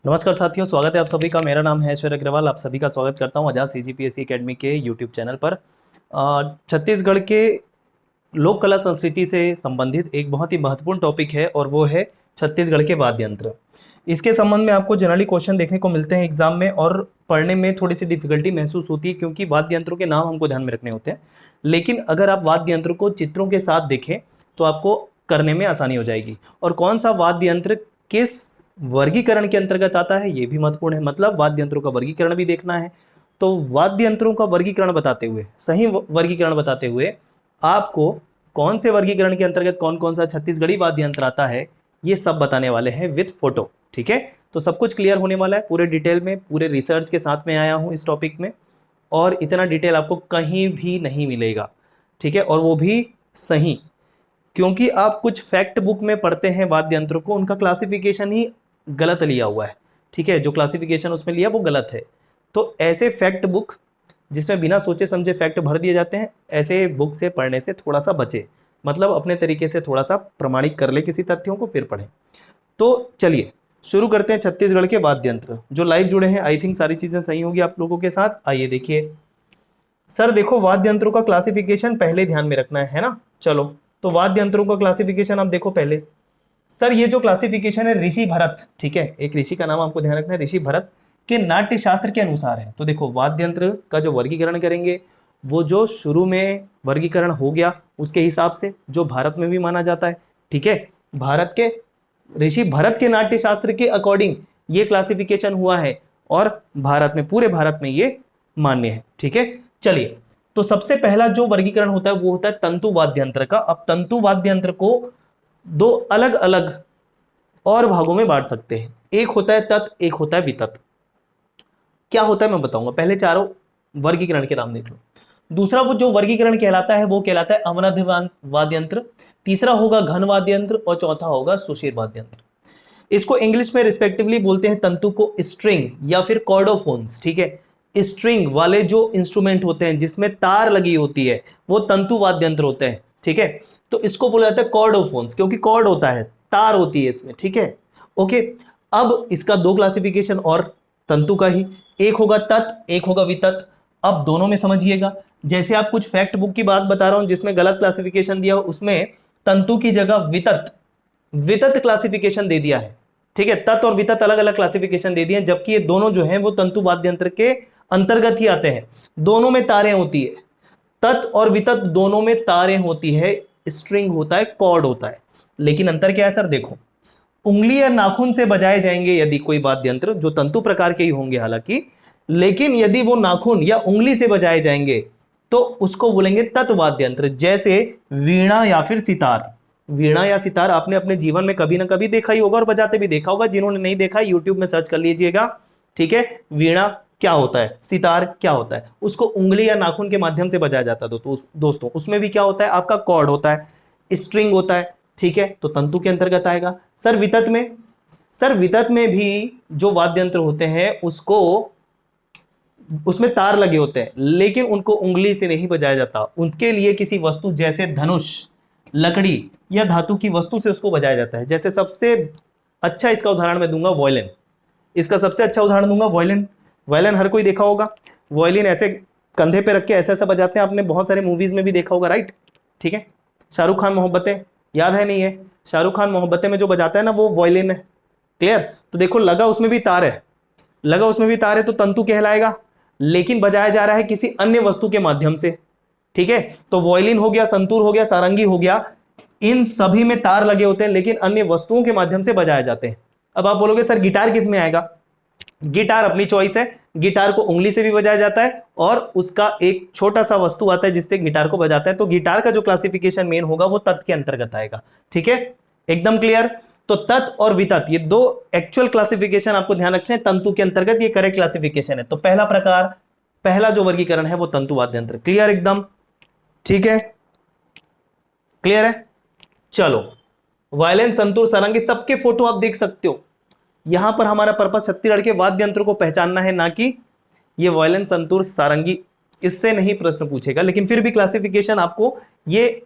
नमस्कार साथियों, स्वागत है आप सभी का। मेरा नाम है ऐश्वर्य अग्रवाल। आप सभी का स्वागत करता हूं आजाद सीजीपीएससी एकेडमी के यूट्यूब चैनल पर। छत्तीसगढ़ के लोक कला संस्कृति से संबंधित एक बहुत ही महत्वपूर्ण टॉपिक है और वो है छत्तीसगढ़ के वाद्य यंत्र। इसके संबंध में आपको जनरली क्वेश्चन देखने को मिलते हैं एग्जाम में और पढ़ने में थोड़ी सी डिफिकल्टी महसूस होती है क्योंकि वाद्य यंत्रों के नाम हमको ध्यान में रखने होते हैं। लेकिन अगर आप वाद्य यंत्र को चित्रों के साथ देखें तो आपको करने में आसानी हो जाएगी। और कौन सा वाद्य यंत्र किस वर्गीकरण के अंतर्गत आता है ये भी महत्वपूर्ण है, मतलब वाद्य यंत्रों का वर्गीकरण भी देखना है। तो वाद्य यंत्रों का वर्गीकरण बताते हुए, सही वर्गीकरण बताते हुए आपको कौन से वर्गीकरण के अंतर्गत कौन कौन सा छत्तीसगढ़ी वाद्य यंत्र आता है ये सब बताने वाले हैं विद फोटो। ठीक है, तो सब कुछ क्लियर होने वाला है पूरे डिटेल में, पूरे रिसर्च के साथ में आया हूं इस टॉपिक में और इतना डिटेल आपको कहीं भी नहीं मिलेगा। ठीक है, और वो भी सही, क्योंकि आप कुछ फैक्ट बुक में पढ़ते हैं वाद्य यंत्रों को, उनका क्लासिफिकेशन ही गलत लिया हुआ है। ठीक है, जो क्लासिफिकेशन उसमें लिया वो गलत है। तो ऐसे फैक्ट बुक जिसमें बिना सोचे समझे फैक्ट भर दिए जाते हैं, ऐसे बुक से पढ़ने से थोड़ा सा बचे, मतलब अपने तरीके से थोड़ा सा प्रमाणित कर ले किसी तथ्यों को फिर पढ़ें। तो चलिए शुरू करते हैं छत्तीसगढ़ के वाद्य यंत्र। जो लाइव जुड़े हैं आई थिंक सारी चीजें सही होगी आप लोगों के साथ। आइए देखिए सर, देखो वाद्य यंत्रों का क्लासिफिकेशन पहले ध्यान में रखना है ना। चलो तो वाद्य यंत्रों का क्लासिफिकेशन आप देखो पहले। सर ये जो क्लासिफिकेशन है ऋषि भरत, ठीक है, एक ऋषि का नाम आपको ध्यान रखना है, ऋषि भरत के नाट्य शास्त्र के अनुसार है। तो देखो वाद्य यंत्र का जो वर्गीकरण करेंगे वो जो शुरू में वर्गीकरण हो गया उसके हिसाब से, जो भारत में भी माना जाता है। ठीक है, भारत के ऋषि भरत के नाट्य शास्त्र के अकॉर्डिंग ये क्लासिफिकेशन हुआ है और भारत में, पूरे भारत में ये मान्य है। ठीक है, चलिए तो सबसे पहला जो वर्गीकरण होता है वो होता है तंतु वाद्य यंत्र का। अब तंतु वाद्य यंत्र को दो अलग अलग और भागों में बांट सकते हैं, एक होता है तत्, एक होता है वितत। क्या होता है मैं बताऊंगा, पहले चारों वर्गीकरण के नाम देख लो। दूसरा वो जो वर्गीकरण कहलाता है वो कहलाता है अवनद्य वाद्य यंत्र, तीसरा होगा घन वाद्य यंत्र और चौथा होगा सुषिर वाद्य यंत्र। इसको इंग्लिश में रिस्पेक्टिवली बोलते हैं तंतु को स्ट्रिंग या फिर कॉर्डोफोन्स। ठीक है, स्ट्रिंग वाले जो इंस्ट्रूमेंट होते हैं जिसमें तार लगी होती है वो तंतु वाद्य यंत्र होते हैं। ठीक है, तो इसको बोला जाता है कॉर्डोफोन्स क्योंकि कॉर्ड होता है, तार होती है इसमें। ठीक है, ओके। अब इसका दो क्लासिफिकेशन और तंतु का ही, एक होगा तत्, एक होगा वितत। अब दोनों में समझिएगा, जैसे आप कुछ फैक्ट बुक की बात बता रहा हूं जिसमें गलत क्लासिफिकेशन दिया उसमें तंतु की जगह वितत, वितत क्लासिफिकेशन दे दिया है। ठीक है, तत् और वितत अलग अलग क्लासिफिकेशन दे दिए, जबकि ये दोनों जो हैं वो तंतु वाद्य यंत्र के अंतर्गत ही आते हैं। दोनों में तारें होती है, तत् और वितत दोनों में तारें होती है, स्ट्रिंग होता है, कॉर्ड होता है। लेकिन अंतर क्या है सर, देखो उंगली या नाखून से बजाए जाएंगे यदि कोई वाद्य यंत्र, जो तंतु प्रकार के ही होंगे हालांकि, लेकिन यदि वो नाखून या उंगली से बजाए जाएंगे तो उसको बोलेंगे तत् वाद्य यंत्र। जैसे वीणा या फिर सितार। वीणा या सितार आपने अपने जीवन में कभी ना कभी देखा ही होगा और बजाते भी देखा होगा, जिन्होंने नहीं देखा यूट्यूब में सर्च कर लीजिएगा। ठीक है, वीणा क्या होता है, सितार क्या होता है, उसको उंगली या नाखून के माध्यम से बजाया जाता है। तो दोस्तों उसमें भी क्या होता है, आपका कॉर्ड होता है, स्ट्रिंग होता है। ठीक है, तो तंतु के अंतर्गत आएगा। सर वितत में, सर वितत में भी जो वाद्य यंत्र होते हैं उसको, उसमें तार लगे होते हैं लेकिन उनको उंगली से नहीं बजाया जाता, उनके लिए किसी वस्तु जैसे धनुष, लकड़ी या धातु की वस्तु से उसको बजाया जाता है। जैसे सबसे अच्छा इसका उदाहरण मैं दूंगा वॉयलिन, इसका सबसे अच्छा उदाहरण दूंगा वॉयलिन। वॉयलिन हर कोई देखा होगा, वॉयलिन ऐसे कंधे पे रख के ऐसा ऐसा बजाते हैं, आपने बहुत सारे मूवीज में भी देखा होगा, राइट। ठीक है, शाहरुख खान मोहब्बतें, याद है नहीं है, शाहरुख खान मोहब्बतें में जो बजाता है ना वो वॉयलिन है। क्लियर, तो देखो लगा उसमें भी तार है, लगा उसमें भी तार है तो तंतु कहलाएगा, लेकिन बजाया जा रहा है किसी अन्य वस्तु के माध्यम से। ठीक है, तो वॉयलिन हो गया, संतूर हो गया, सारंगी हो गया, इन सभी में तार लगे होते हैं लेकिन अन्य वस्तुओं के माध्यम से बजाए जाते हैं। अब आप बोलोगे सर गिटार किस में आएगा, गिटार अपनी चॉइस है, गिटार को उंगली से भी बजाया जाता है और उसका एक छोटा सा वस्तु आता है जिससे गिटार को बजाता है। तो गिटार का जो क्लासिफिकेशन मेन होगा वो तत् के अंतर्गत आएगा। ठीक है, एकदम क्लियर। तो तत् और वितत ये दो एक्चुअल क्लासिफिकेशन आपको ध्यान रखने हैं, तंतु के अंतर्गत ये करेक्ट क्लासिफिकेशन है। तो पहला प्रकार, पहला जो वर्गीकरण है वो तंतु वाद्य यंत्र। क्लियर एकदम, ठीक है, क्लियर है। चलो वायलिन, संतूर, सारंगी सबके फोटो आप देख सकते हो। यहां पर हमारा पर्पस छत्तीसगढ़ के वाद्य यंत्र को पहचानना है, ना कि ये वायलिन, संतूर, सारंगी, इससे नहीं प्रश्न पूछेगा। लेकिन फिर भी क्लासिफिकेशन आपको ये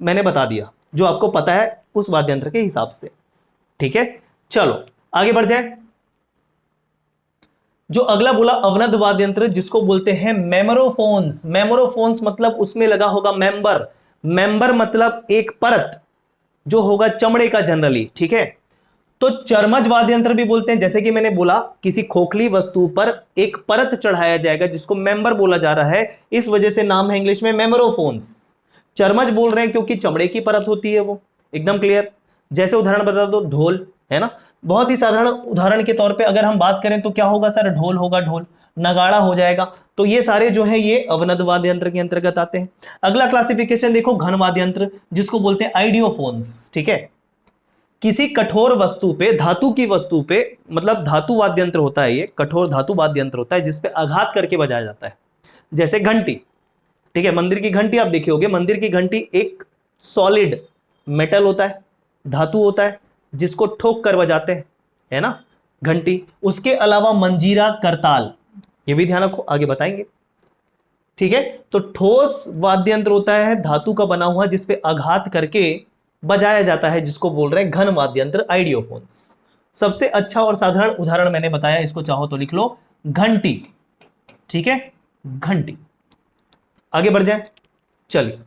मैंने बता दिया जो आपको पता है उस वाद्य यंत्र के हिसाब से। ठीक है, चलो आगे बढ़ जाए। जो अगला बोला अवनद वाद्य यंत्र, जिसको बोलते हैं मेमोरोफोन्स। मेमोरोफोन्स मतलब उसमें लगा होगा मेंबर, मेंबर मतलब एक परत जो होगा चमड़े का जनरली, ठीक है। तो चर्मज वाद्य यंत्र भी बोलते हैं, जैसे कि मैंने बोला किसी खोखली वस्तु पर एक परत चढ़ाया जाएगा जिसको मेंबर बोला जा रहा है, इस वजह से नाम है इंग्लिश में मेमोरोफोन्स। चर्मज बोल रहे हैं क्योंकि चमड़े की परत होती है वो, एकदम क्लियर। जैसे उदाहरण बता दो, ढोल है ना, बहुत ही साधारण उदाहरण के तौर पे अगर हम बात करें तो क्या होगा सर, ढोल होगा, ढोल, नगाड़ा हो जाएगा। तो ये सारे जो है ये अवनद वाद्य यंत्र के अंतर्गत आते हैं। अगला क्लासिफिकेशन देखो घन वाद्य यंत्र, जिसको बोलते हैं आइडियोफोन्स, ठीक है। किसी कठोर वस्तु पे, धातु की वस्तु पे, मतलब धातु वाद्य यंत्र होता है ये, कठोर धातु वाद्य यंत्र होता है जिसपे आघात करके बजाया जाता है, जैसे घंटी, ठीक है। मंदिर की घंटी आप देखे होगे, मंदिर की घंटी एक सॉलिड मेटल होता है, धातु होता है, जिसको ठोक कर बजाते हैं, है ना, घंटी। उसके अलावा मंजीरा, करताल, ये भी ध्यान रखो, आगे बताएंगे, ठीक है। तो ठोस वाद्य यंत्र होता है धातु का बना हुआ जिसपे आघात करके बजाया जाता है, जिसको बोल रहे हैं घन वाद्य यंत्र, आइडियोफोन्स। सबसे अच्छा और साधारण उदाहरण मैंने बताया, इसको चाहो तो लिख लो, घंटी, ठीक है, घंटी। आगे बढ़ जाए, चलिए।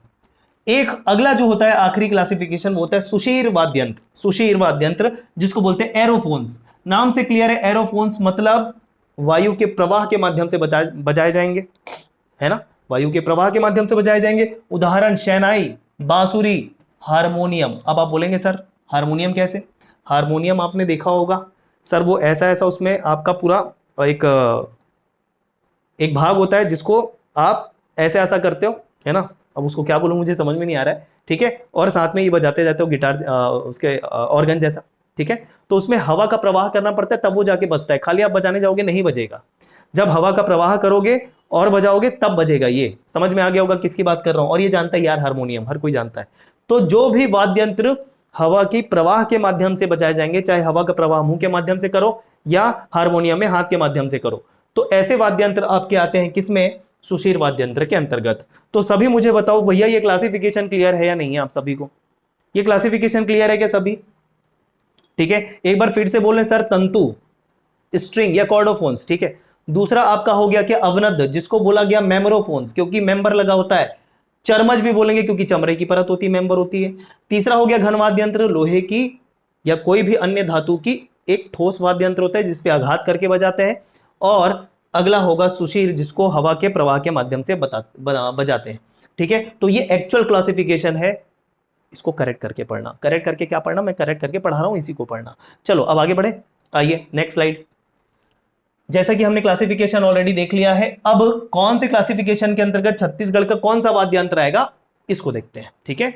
एक अगला जो होता है आखिरी क्लासिफिकेशन, वो होता है सुषीर वाद्य यंत्र। सुषीर वाद्य यंत्र जिसको बोलते हैं एरोफोन्स, नाम से क्लियर है, एरोफोन्स मतलब वायु के प्रवाह के माध्यम से बजाए जाएंगे, है ना, वायु के प्रवाह के माध्यम से बजाए जाएंगे। उदाहरण शहनाई, बांसुरी, हारमोनियम। अब आप बोलेंगे सर हारमोनियम कैसे? हारमोनियम आपने देखा होगा सर, वो ऐसा ऐसा उसमें आपका पूरा एक एक भाग होता है जिसको आप ऐसे ऐसा करते हो, है ना। अब उसको क्या बोलूं मुझे समझ में नहीं आ रहा है, ठीक है। और साथ में ये बजाते जाते हो गिटार, उसके ऑर्गन जैसा, ठीक है। तो उसमें हवा का प्रवाह करना पड़ता है तब वो जाके बजता है, खाली आप बजाने जाओगे नहीं बजेगा। जब हवा का प्रवाह करोगे और बजाओगे तब बजेगा। ये समझ में आ गया होगा किसकी बात कर रहा हूं। और ये जानता है यार, हारमोनियम हर कोई जानता है। तो जो भी वाद्य यंत्र हवा की प्रवाह के माध्यम से बजाए जाएंगे, चाहे हवा का प्रवाह मुंह के माध्यम से करो या हारमोनियम में हाथ के माध्यम से करो, तो ऐसे वाद्य यंत्र आपके आते हैं किसमें? सुषीर वाद्य यंत्र के अंतर्गत। तो सभी मुझे बताओ भैया, ये क्लासिफिकेशन क्लियर है या नहीं है आप सभी को? ये क्लासिफिकेशन क्लियर है क्या सभी? ठीक है, एक बार फिर से बोलें सर, तंतु, स्ट्रिंग या कॉर्डोफोन्स, ठीक है। दूसरा आपका हो गया क्या? अवनद, जिसको बोला गया मेमोरोफोन्स क्योंकि मेंबर लगा होता है। चर्मज भी बोलेंगे क्योंकि चमड़े की परत होती है, मेंबर होती है। तीसरा हो गया घन वाद्य यंत्र, लोहे की या कोई भी अन्य धातु की एक ठोस वाद्य यंत्र होता है जिसपे आघात करके बजाते हैं। और अगला होगा सुशीर, जिसको हवा के प्रवाह के माध्यम से बजाते हैं, ठीक है। तो ये एक्चुअल क्लासिफिकेशन है, इसको करेक्ट करके पढ़ना। करेक्ट करके क्या पढ़ना? मैं करेक्ट करके पढ़ा रहा हूं, इसी को पढ़ना। चलो अब आगे बढ़े, आइए नेक्स्ट स्लाइड। जैसा कि हमने क्लासिफिकेशन ऑलरेडी देख लिया है, अब कौन से क्लासिफिकेशन के अंतर्गत छत्तीसगढ़ का कौन सा वाद्य यंत्र आएगा इसको देखते हैं, ठीक है।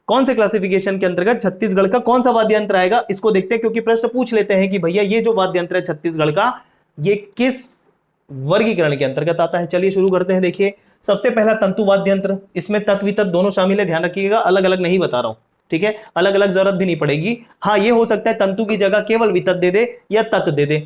कौन से क्लासिफिकेशन के अंतर्गत छत्तीसगढ़ का कौन सा वाद्य यंत्र आएगा इसको देखते हैं, क्योंकि प्रश्न पूछ लेते हैं कि भैया ये जो वाद्य यंत्र है छत्तीसगढ़ का, ये किस वर्गीकरण के अंतर्गत आता है। चलिए शुरू करते हैं। देखिए, सबसे पहला तंतु वाद्य यंत्र, इसमें तत् वितत दोनों शामिल है, ध्यान रखिएगा, अलग अलग नहीं बता रहा हूं, ठीक है। अलग अलग जरूरत भी नहीं पड़ेगी। हाँ, ये हो सकता है तंतु की जगह केवल वितत दे दे या तत् दे दे,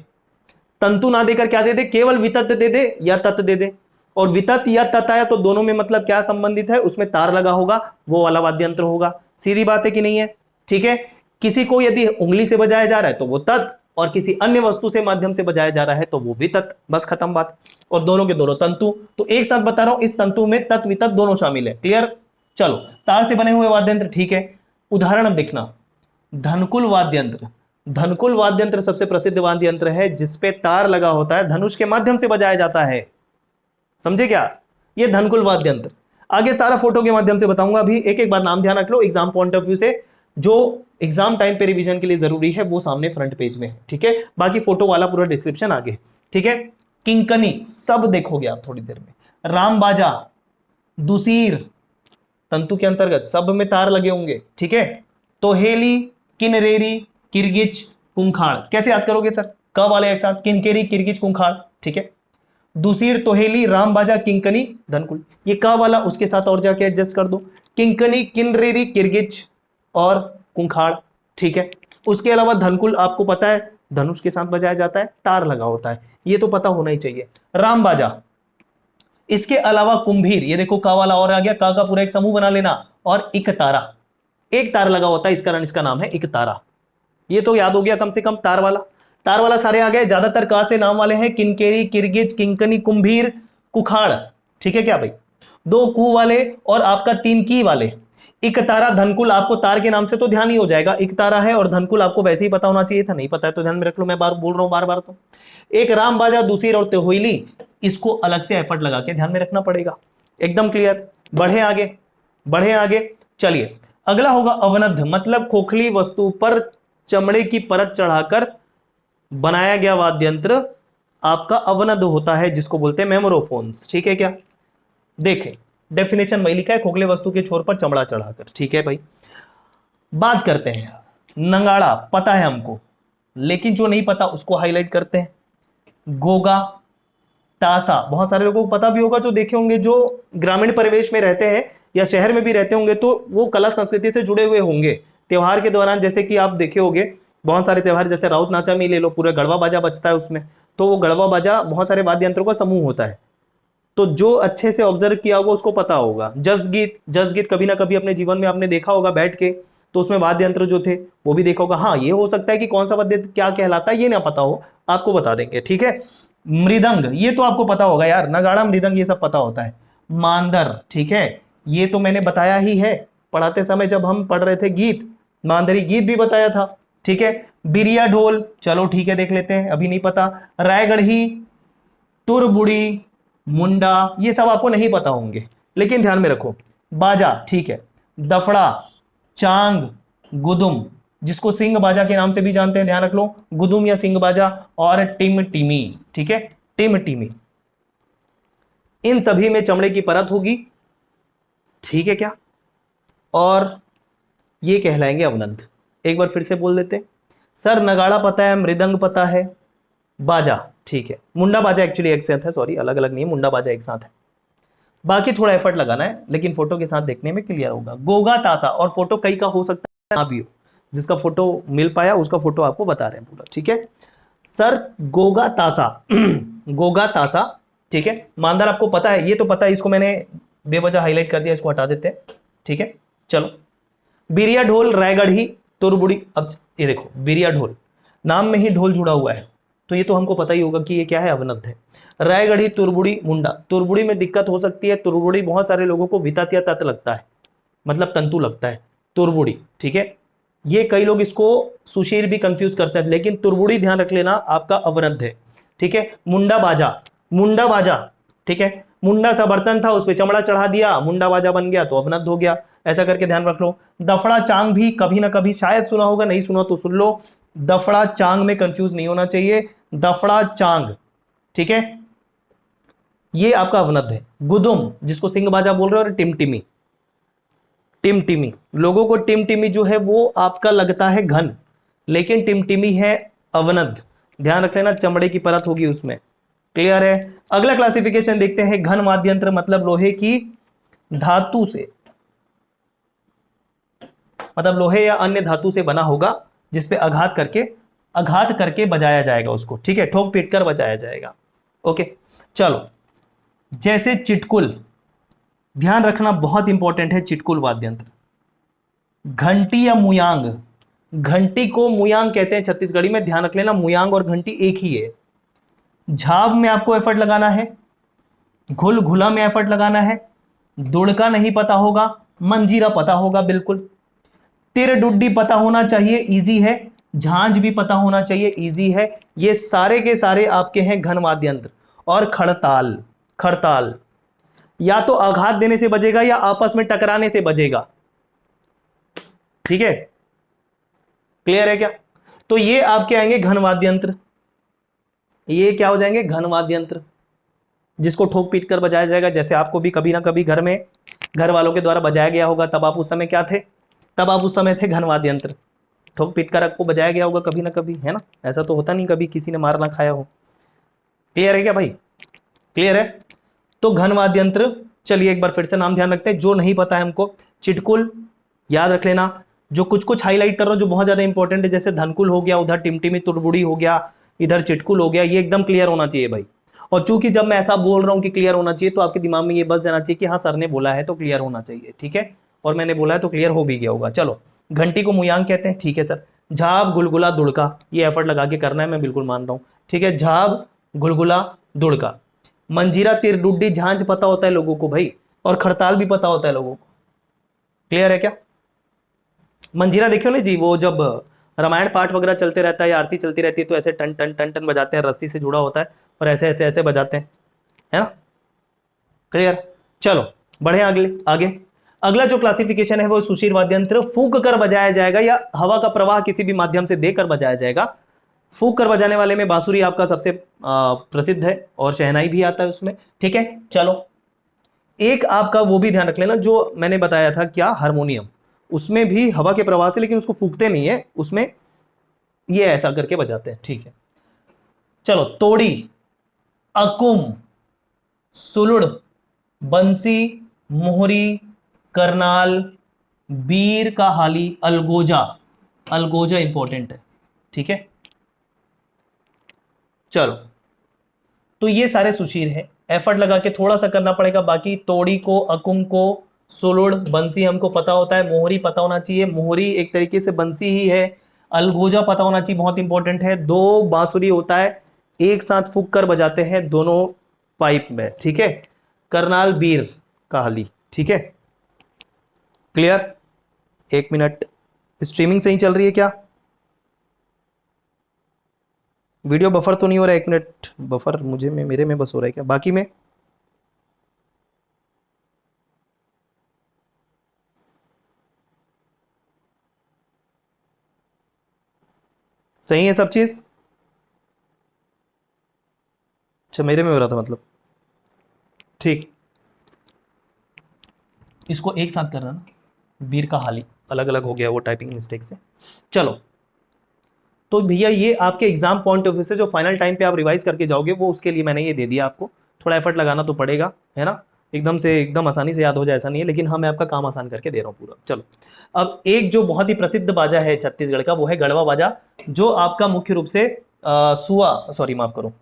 तंतु ना देकर क्या दे दे? केवल वितत दे दे या तत् दे दे। और वितत या तत् आया तो दोनों में मतलब क्या संबंधित है? उसमें तार लगा होगा, वो वाला वाद्य यंत्र होगा। सीधी बात है कि नहीं है? ठीक है। किसी को यदि उंगली से बजाया जा रहा है तो वो तत्, और किसी अन्य वस्तु से माध्यम से बजाया जा रहा है तो वो वितत, बस खत्म बात। और दोनों के दोनों तंतु, तो एक साथ बता रहा हूं, इस तंतु में तत् वितत दोनों शामिल है। क्लियर? चलो, तार से बने हुए वाद्य यंत्र, ठीक है। उदाहरण अब देखना, धनकुल वाद्य यंत्र। धनकुल वाद्य यंत्र सबसे प्रसिद्ध वाद्य यंत्र है जिसपे तार लगा होता है, धनुष के माध्यम से बजाया जाता है। समझे क्या? ये धनकुल वाद्य यंत्र। आगे सारा फोटो के माध्यम से बताऊंगा, अभी एक एक बार नाम ध्यान रख लो एग्जाम पॉइंट ऑफ व्यू से। जो एग्जाम टाइम पे रिवीजन के लिए जरूरी है वो सामने फ्रंट पेज में है, ठीक है। बाकी फोटो वाला पूरा डिस्क्रिप्शन आगे, ठीक है। किंकनी सब देखोगे आप थोड़ी देर में। रामबाजा, दुसीर, तंतु के अंतर्गत, सब में तार लगे होंगे, ठीक है। तोहेली, किनरेरी, किरगिच, कुंखाड़। कैसे याद करोगे सर? क वाले एक साथ, किनकेरी, किरगिच, कुंखाड़, ठीक है। दुसीर, तोहेली, रामबाजा, किंकनी, धनकुल। ये क वाला उसके साथ और जाके एडजस्ट कर दो, किंकनी, किनरेरी, किरगिच और कुंखाड़, ठीक है। उसके अलावा धनकुल आपको पता है धनुष के साथ बजाया जाता है, तार लगा होता है, ये तो पता होना ही चाहिए। रामबाजा, इसके अलावा कुंभीर, ये देखो का वाला और आ गया, का पूरा एक समूह बना लेना। और इक तारा, एक तार लगा होता है, इस कारण इसका नाम है इक तारा, ये तो याद हो गया कम से कम। तार वाला सारे आ गए। ज्यादातर कहां से नाम वाले हैं? किनकेरी, किरगिज, किंकनी, कुंभीर, कुखाड़। ठीक है क्या भाई? दो कू वाले और आपका तीन की वाले। इकतारा, धनकुल, आपको तार के नाम से तो ध्यान ही हो जाएगा। इकतारा है और धनकुल आपको वैसे ही पता होना चाहिए था, नहीं पता है तो ध्यान में रख लो, मैं बार बोल रहा हूं बार बार। तो एक राम बाजा, दूसरी और त्योहिली, इसको अलग से एफर्ट लगा के ध्यान में रखना पड़ेगा। एकदम क्लियर। बढ़े आगे, बढ़े आगे। चलिए अगला होगा अवनद्ध, मतलब खोखली वस्तु पर चमड़े की परत चढ़ाकर बनाया गया वाद्य यंत्र आपका अवनद्ध होता है, जिसको बोलते हैं मेमोरोफोन्स। ठीक है क्या? देखें डेफिनेशन वही लिखा है, खोखले वस्तु के छोर पर चमड़ा चढ़ाकर। ठीक है भाई। बात करते हैं नगाड़ा, पता है हमको, लेकिन जो नहीं पता उसको हाईलाइट करते हैं। गोगा, तासा, बहुत सारे लोगों को पता भी होगा, जो देखे होंगे, जो ग्रामीण परिवेश में रहते हैं या शहर में भी रहते होंगे, तो वो कला संस्कृति से जुड़े हुए होंगे। त्योहार के दौरान जैसे कि आप देखे होंगे बहुत सारे त्योहार, जैसे राउत नाचा में ले लो, पूरा गढ़वा बाजा बजता है उसमें, तो वो गढ़वा बाजा बहुत सारे वाद्य यंत्रों का समूह होता है। तो जो अच्छे से ऑब्जर्व किया होगा उसको पता होगा। जस गीत कभी ना कभी अपने जीवन में आपने देखा होगा बैठ के, तो उसमें वाद्य यंत्र जो थे वो भी देखा होगा। हाँ, ये हो सकता है कि कौन सा वाद्य क्या कहलाता है ये ना पता हो, आपको बता देंगे। ठीक है। मृदंग, ये तो आपको पता होगा यार, नगाड़ा, मृदंग, ये सब पता होता है। मांदर, ठीक है, ये तो मैंने बताया ही है पढ़ाते समय, जब हम पढ़ रहे थे गीत, मांदरी गीत भी बताया था। ठीक है। बिरिया ढोल, चलो ठीक है देख लेते हैं, अभी नहीं पता। रायगढ़ी, तुरबुड़ी, मुंडा, ये सब आपको नहीं पता होंगे, लेकिन ध्यान में रखो। बाजा, ठीक है, दफड़ा, चांग, गुदुम, जिसको सिंह बाजा के नाम से भी जानते हैं, ध्यान रख लो, गुदुम या सिंह बाजा, और टिमटिमी। ठीक है, टिमटिमी, इन सभी में चमड़े की परत होगी। ठीक है क्या? और ये कहलाएंगे अवनद्ध। एक बार फिर से बोल देते हैं। सर नगाड़ा पता है, मृदंग पता है, बाजा, ठीक है, मुंडा बाजा एक्चुअली एक साथ है, सॉरी अलग अलग नहीं है, मुंडा बाजा एक साथ है। बाकी थोड़ा एफर्ट लगाना है, लेकिन फोटो के साथ देखने में क्लियर होगा। गोगा, तासा, और फोटो कई का हो सकता है ना भी हो, जिसका फोटो मिल पाया उसका फोटो आपको बता रहे हैं पूरा। ठीक है सर, गोगा तासा गोगा तासा, ठीक है। मानदार आपको पता है, ये तो पता है, इसको मैंने बेवजह हाईलाइट कर दिया, इसको हटा देते हैं। ठीक है, चलो। बिरिया ढोल, रायगढ़ी, तुरबुड़ी। अब ये देखो, बिरिया ढोल, नाम में ही ढोल जुड़ा हुआ है, तो ये तो हमको पता ही होगा कि ये क्या है, अवनद्ध है। रायगढ़ी, तुरबुड़ी, मुंडा। तुरबुड़ी में दिक्कत हो सकती है, तुरबुड़ी बहुत सारे लोगों को वितत या तत लगता है, मतलब तंतु लगता है, तुरबुड़ी। ठीक है, ये कई लोग इसको सुशीर भी कंफ्यूज करते हैं, लेकिन तुरबुड़ी ध्यान रख लेना आपका अवनद्ध है। ठीक है। मुंडा बाजा, मुंडा बाजा, ठीक है, मुंडा सा बर्तन था, उस पर चमड़ा चढ़ा दिया, मुंडा बाजा बन गया, तो अवनद्ध हो गया। ऐसा करके ध्यान रख लो। दफड़ा चांग भी कभी ना कभी शायद सुना होगा, नहीं सुना तो सुन लो। दफड़ा चांग में कंफ्यूज नहीं होना चाहिए, दफड़ा चांग। ठीक है, ये आपका अवनद्ध है। गुदुम, जिसको सिंह बाजा बोल रहे हो, और टिमटिमी, टिमटिमी, लोगों को टिमटिमी जो है वो आपका लगता है घन, लेकिन टिमटिमी है अवनद्ध, ध्यान रख लेना, चमड़े की परत होगी उसमें। क्लियर है? अगला क्लासिफिकेशन देखते हैं। घन वाद्य यंत्र मतलब लोहे की धातु से, मतलब लोहे या अन्य धातु से बना होगा, जिसपे आघात करके बजाया जाएगा उसको। ठीक है, ठोक पीट कर बजाया जाएगा। ओके, चलो। जैसे चिटकुल, ध्यान रखना बहुत इंपॉर्टेंट है, चिटकुल वाद्य यंत्र। घंटी या मुयांग, घंटी को मुयांग कहते हैं छत्तीसगढ़ी में, ध्यान रख लेना, मुयांग और घंटी एक ही है। झाब में आपको एफर्ट लगाना है, घुल घुला में एफर्ट लगाना है, दुड़का नहीं पता होगा, मंजीरा पता होगा बिल्कुल, तिर डुड्डी पता होना चाहिए, इजी है, झांझ भी पता होना चाहिए, इजी है। ये सारे के सारे आपके हैं घन वाद्य यंत्र। और खड़ताल, खड़ताल या तो आघात देने से बजेगा या आपस में टकराने से बजेगा। ठीक है, क्लियर है क्या? तो ये आपके आएंगे घन वाद्य यंत्र, ये क्या हो जाएंगे, घन वाद्य यंत्र, जिसको ठोक पीट कर बजाया जाएगा। जैसे आपको भी कभी ना कभी घर में घर वालों के द्वारा बजाया गया होगा, तब आप उस समय क्या थे, तब आप उस समय थे घन वाद्य यंत्र, ठोक पीट कर आपको बजाया गया होगा कभी ना कभी, है ना? ऐसा तो होता नहीं कभी किसी ने मार ना खाया हो। क्लियर है क्या भाई? क्लियर है? तो घन वाद्य यंत्र, चलिए एक बार फिर से नाम ध्यान रखते हैं, जो नहीं पता है हमको। चिटकुल याद रख लेना, जो कुछ कुछ हाईलाइट कर रहा हूं जो बहुत ज्यादा इंपॉर्टेंट है, जैसे धनकुल हो गया, उधर टिमटिमी तुरबुड़ी हो गया, इधर चिटकुल हो गया, ये एकदम क्लियर होना चाहिए भाई। और चूंकि जब मैं ऐसा बोल रहा हूं कि क्लियर होना चाहिए, तो आपके दिमाग में ये बस जाना चाहिए कि हाँ सर ने बोला है तो क्लियर होना चाहिए। ठीक है, और मैंने बोला है तो क्लियर हो भी गया होगा। चलो, घंटी को मुयांग कहते हैं, ठीक है सर। झाब गुलगुला दुड़का, ये एफर्ट लगा के करना है, मैं बिल्कुल मान रहा हूं, ठीक है। झाब गुलगुला दुड़का। मंजीरा तिर डुड्डी झांझ पता होता है लोगों को भाई, और खड़ताल भी पता होता है लोगों को। क्लियर है क्या? मंजीरा देखियो ना जी, वो जब रामायण पाठ वगैरह चलते रहता है या आरती चलती रहती है तो ऐसे टन टन टन टन बजाते हैं, रस्सी से जुड़ा होता है और ऐसे ऐसे ऐसे बजाते हैं, है ना? क्लियर? चलो बढ़े अगले आगे। अगला जो क्लासिफिकेशन है वो सुशीर वाद्य यंत्र फूंक कर बजाया जाएगा या हवा का प्रवाह किसी भी माध्यम से देकर बजाया जाएगा। फूंक कर बजाने वाले में बांसुरी आपका सबसे प्रसिद्ध है और शहनाई भी आता है उसमें, ठीक है। चलो एक आपका वो भी ध्यान रख लेना जो मैंने बताया था, क्या, हारमोनियम, उसमें भी हवा के प्रवाह से, लेकिन उसको फूंकते नहीं है, उसमें ये ऐसा करके बजाते हैं, ठीक है। चलो तोड़ी, अकुम, सुलुड़, बंसी, मोहरी, करनाल, बीर का हाली, अलगोजा, अलगोजा इंपॉर्टेंट है, ठीक है। चलो तो ये सारे सुशीर हैं, एफर्ट लगा के थोड़ा सा करना पड़ेगा। बाकी तोड़ी को, अकुम को, सुलुड़, बंसी हमको पता होता है, मोहरी पता होना चाहिए, मोहरी एक तरीके से बंसी ही है, अलगोजा पता होना चाहिए, बहुत इंपॉर्टेंट है। दो बांसुरी होता है, एक साथ फूंक कर बजाते हैं दोनों पाइप में, ठीक है। करनाल, बीर काहली, ठीक है। क्लियर? एक मिनट, स्ट्रीमिंग सही चल रही है क्या? वीडियो बफर तो नहीं हो रहा है? एक मिनट, बफर मुझे में, मेरे में बस हो रहा है क्या, बाकी में? सही है सब चीज? अच्छा मेरे में हो रहा था मतलब, ठीक। इसको एक साथ कर रहा ना, बीर का हाली अलग अलग हो गया वो टाइपिंग मिस्टेक से। चलो तो भैया ये आपके एग्जाम पॉइंट ऑफ व्यू से जो फाइनल टाइम पे आप रिवाइज करके जाओगे वो उसके लिए मैंने ये दे दिया आपको। थोड़ा एफर्ट लगाना तो पड़ेगा, है ना? एकदम से एकदम आसानी से याद हो जाए ऐसा नहीं है, लेकिन हाँ मैं आपका काम आसान करके दे रहा हूँ पूरा। चलो अब एक जो बहुत ही प्रसिद्ध बाजा है छत्तीसगढ़ का वो है गढ़वा बाजा, जो आपका मुख्य रूप से माफ करो,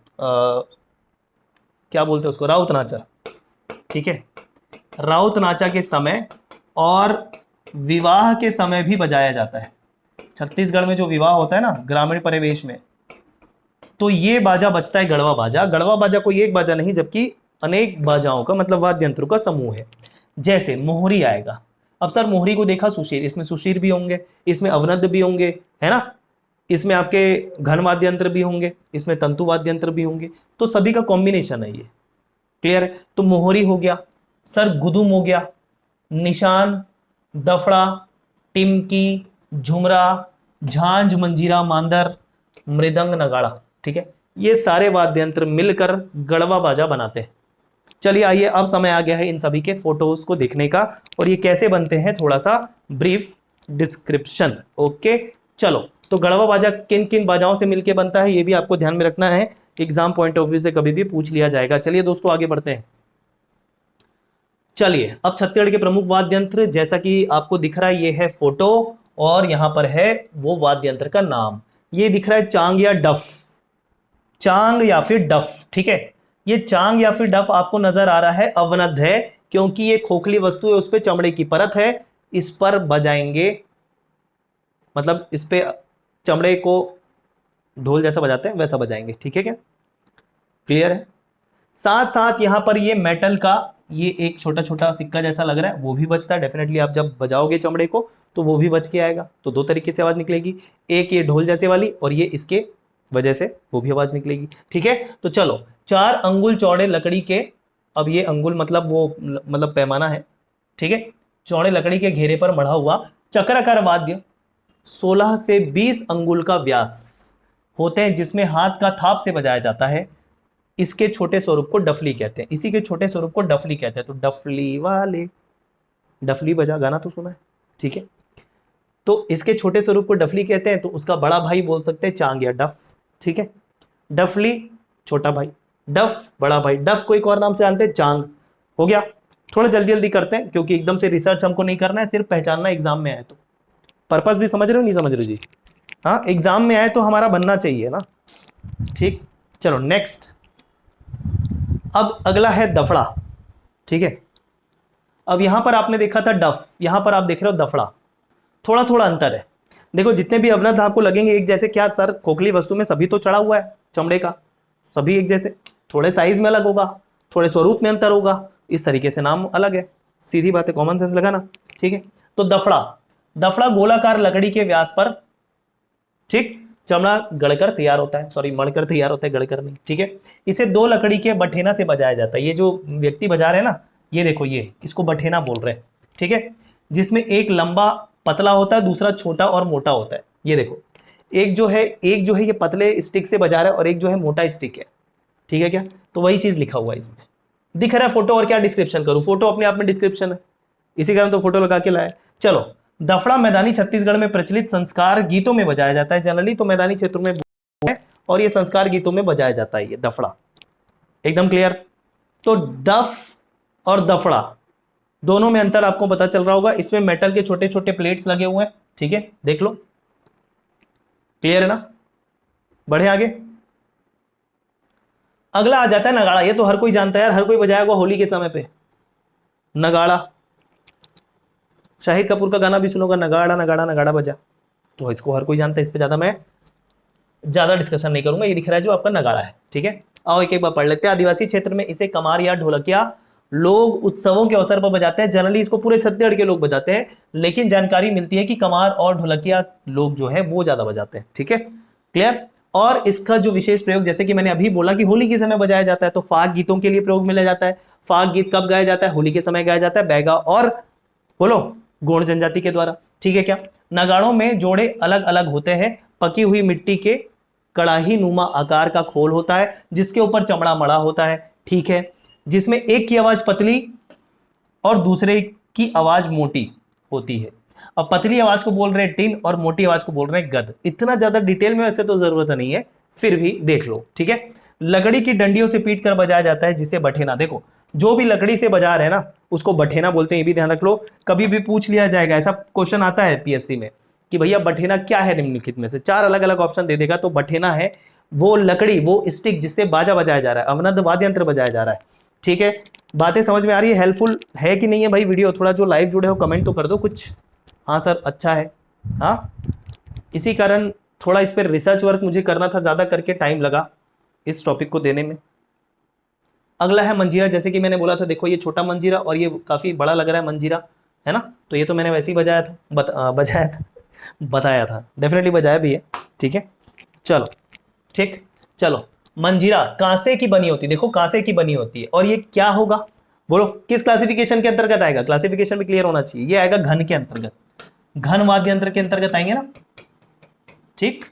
क्या बोलते हैं उसको, राउत नाचा, ठीक है। राउत नाचा के समय और विवाह के समय भी बजाया जाता है। छत्तीसगढ़ में जो विवाह होता है ना ग्रामीण परिवेश में, तो ये बाजा बजता है गढ़वा बाजा। गढ़वा बाजा कोई एक बाजा नहीं जबकि अनेक बाजाओं का मतलब वाद्य यंत्रों का समूह है। जैसे मोहरी आएगा, अब सर मोहरी को देखा सुशीर, इसमें सुशीर भी होंगे, इसमें अवनद भी होंगे, है ना? इसमें आपके घन वाद्य यंत्र भी होंगे, इसमें तंतु वाद्य यंत्र भी होंगे, तो सभी का कॉम्बिनेशन है ये। क्लियर है? तो मोहरी हो गया सर, गुदुम हो गया, निशान, दफड़ा, टिमकी, झुमरा, झांझ, मंजीरा, मांदर, मृदंग, नगाड़ा, ठीक है। ये सारे वाद्य यंत्र मिलकर गढ़वा बाजा बनाते हैं। चलिए आइए अब समय आ गया है इन सभी के फोटोज को देखने का, और ये कैसे बनते हैं थोड़ा सा ब्रीफ डिस्क्रिप्शन। ओके चलो, तो गढ़वा बाजा किन किन बाजाओं से मिलकर बनता है ये भी आपको ध्यान में रखना है, एग्जाम पॉइंट ऑफ व्यू से कभी भी पूछ लिया जाएगा। चलिए दोस्तों आगे बढ़ते हैं। चलिए अब छत्तीसगढ़ के प्रमुख वाद्य यंत्र, जैसा कि आपको दिख रहा है ये है फोटो, और यहां पर है वो वाद्य यंत्र का नाम, ये दिख रहा है चांग या डफ, चांग या फिर डफ, ठीक है। ये चांग या फिर डफ आपको नजर आ रहा है अवनद है, क्योंकि ये खोखली वस्तु है, उस पर चमड़े की परत है, इस पर बजाएंगे, मतलब इस पे चमड़े को ढोल जैसा बजाते हैं वैसा बजाएंगे, ठीक है क्या? क्लियर है? साथ साथ यहां पर ये मेटल का ये एक छोटा छोटा सिक्का जैसा लग रहा है वो भी बजता है। डेफिनेटली आप जब बजाओगे चमड़े को तो वो भी बज के आएगा, तो दो तरीके से आवाज निकलेगी, एक ये ढोल जैसे वाली और ये इसके वजह से वो भी आवाज निकलेगी, ठीक है। तो चलो 4 अंगुल चौड़े लकड़ी के, अब ये अंगुल मतलब वो मतलब पैमाना है, ठीक है, चौड़े लकड़ी के घेरे पर मढ़ा हुआ चक्राकार वाद्य 16 से 20 अंगुल का व्यास होते हैं, जिसमें हाथ का थाप से बजाया जाता है। इसके छोटे स्वरूप को डफली कहते हैं, इसी के छोटे स्वरूप को डफली कहते हैं। तो डफली वाले, डफली बजा, गाना तो सुना है, ठीक है। तो इसके छोटे स्वरूप को डफली कहते हैं, तो उसका बड़ा भाई बोल सकते हैं चांग या डफ, ठीक है। डफली छोटा भाई, डफ बड़ा भाई, डफ को एक और नाम से जानते हैं चांग। हो गया, थोड़ा जल्दी जल्दी करते हैं क्योंकि एकदम से रिसर्च हमको नहीं करना है, सिर्फ पहचानना एग्जाम में आए तो। पर्पस भी समझ रहे हो नहीं समझ रहे हो जी? हाँ एग्जाम में आए तो हमारा बनना चाहिए ना, ठीक। चलो नेक्स्ट, अब अगला है दफड़ा, ठीक है। अब यहां पर आपने देखा था डफ, यहां पर आप देख रहे हो दफड़ा, थोड़ा थोड़ा अंतर है। देखो जितने भी अवनत आपको लगेंगे एक जैसे, क्या सर खोखली वस्तु में सभी तो चढ़ा हुआ है चमड़े का, सभी एक जैसे, थोड़े साइज में अलग होगा, थोड़े स्वरूप में अंतर होगा, इस तरीके से नाम अलग है, सीधी बात है, कॉमन सेंस लगाना। ठीक है, तो दफड़ा, दफड़ा गोलाकार लकड़ी के व्यास पर, ठीक, चमड़ा गढ़कर तैयार होता है, सॉरी मढ़कर तैयार होता है, गढ़कर नहीं। ठीक है, इसे दो लकड़ी के बठेना से बजाया जाता है। ये जो व्यक्ति बजा रहे हैं ना, ये देखो, ये इसको बठेना बोल रहे हैं। ठीक है, जिसमें एक लंबा पतला होता है, दूसरा छोटा और मोटा होता है। ये देखो, एक जो है ये पतले स्टिक से बजा रहा है और एक जो है मोटा स्टिक है। ठीक है क्या, तो वही चीज लिखा हुआ है इसमें, दिख रहा है फोटो, और क्या डिस्क्रिप्शन करूं, फोटो अपने आप में डिस्क्रिप्शन है, इसी कारण तो फोटो लगा के लाया। चलो, दफड़ा मैदानी छत्तीसगढ़ में प्रचलित संस्कार गीतों में बजाया जाता है, जनरली तो मैदानी क्षेत्रों में है, और ये संस्कार गीतों में बजाया जाता है, ये दफड़ा। एकदम क्लियर। तो डफ और दफड़ा दोनों में अंतर आपको पता चल रहा होगा, इसमें मेटल के छोटे छोटे प्लेट्स लगे हुए हैं। ठीक है, देख लो, क्लियर है ना। बढ़े आगे, अगला आ जाता है नगाड़ा। ये तो हर कोई जानता है यार, हर कोई बजाएगा होली के समय पे नगाड़ा। शाहिद कपूर का गाना भी सुनोगा, नगाड़ा नगाड़ा नगाड़ा बजा, तो इसको हर कोई जानता है, इस पे ज्यादा मैं ज्यादा डिस्कशन नहीं करूंगा। ये दिख रहा है जो आपका नगाड़ा है। ठीक है, आओ एक एक बार पढ़ लेते हैं। आदिवासी क्षेत्र में इसे कमार या ढोलकिया लोग उत्सवों के अवसर पर बजाते हैं, जनरली इसको पूरे छत्तीसगढ़ के लोग बजाते हैं, लेकिन जानकारी मिलती है कि कमार और ढोलकिया लोग जो है वो ज्यादा बजाते हैं। ठीक है, क्लियर। और इसका जो विशेष प्रयोग, जैसे कि मैंने अभी बोला कि होली के समय बजाया जाता है, तो फाग गीतों के लिए प्रयोग मिला जाता है। फाग गीत कब गाया जाता है? होली के समय गाया जाता है, बैगा और बोलो गोंड जनजाति के द्वारा। ठीक है क्या। नगाड़ों में जोड़े अलग अलग होते हैं, पकी हुई मिट्टी के कड़ाही नुमा आकार का खोल होता है जिसके ऊपर चमड़ा मड़ा होता है। ठीक है, जिसमें एक की आवाज पतली और दूसरे की आवाज मोटी होती है। अब पतली आवाज को बोल रहे हैं टिन और मोटी आवाज को बोल रहे हैं गद। इतना ज्यादा डिटेल में वैसे तो जरूरत नहीं है, फिर भी देख लो। ठीक है, लकड़ी की डंडियों से पीट कर बजाया जाता है जिसे बठेना। देखो, जो भी लकड़ी से बजा रहे हैं ना उसको बठेना बोलते हैं, ये भी ध्यान रख लो। कभी भी पूछ लिया जाएगा, ऐसा क्वेश्चन आता है पीएससी में कि भैया बठेना क्या है, निम्नलिखित में से चार अलग अलग ऑप्शन दे देगा, तो बठेना है वो लकड़ी, वो स्टिक जिससे बाजा बजाया जा रहा है, अवनद वाद्य यंत्र बजाया जा रहा है। ठीक है, बातें समझ में आ रही है? हेल्पफुल है कि नहीं है भाई वीडियो? थोड़ा जो लाइव जुड़े हो कमेंट तो कर दो कुछ, हाँ सर अच्छा है। हाँ, इसी कारण थोड़ा इस पर रिसर्च वर्क मुझे करना था, ज़्यादा करके टाइम लगा इस टॉपिक को देने में। अगला है मंजीरा। जैसे कि मैंने बोला था, देखो ये छोटा मंजीरा और ये काफ़ी बड़ा लग रहा है मंजीरा, है ना। तो ये तो मैंने वैसे ही बजाया था, बताया था, डेफिनेटली बजाया भी है। ठीक है, चलो ठीक। चलो, मंजीरा कांसे की बनी होती है, देखो कांसे की बनी होती है, और ये क्या होगा बोलो, किस क्लासिफिकेशन के अंतर्गत आएगा? क्लासिफिकेशन में क्लियर होना चाहिए, ये आएगा घन के अंतर्गत, घन वाद्य यंत्र के अंतर्गत आएंगे ना। ठीक,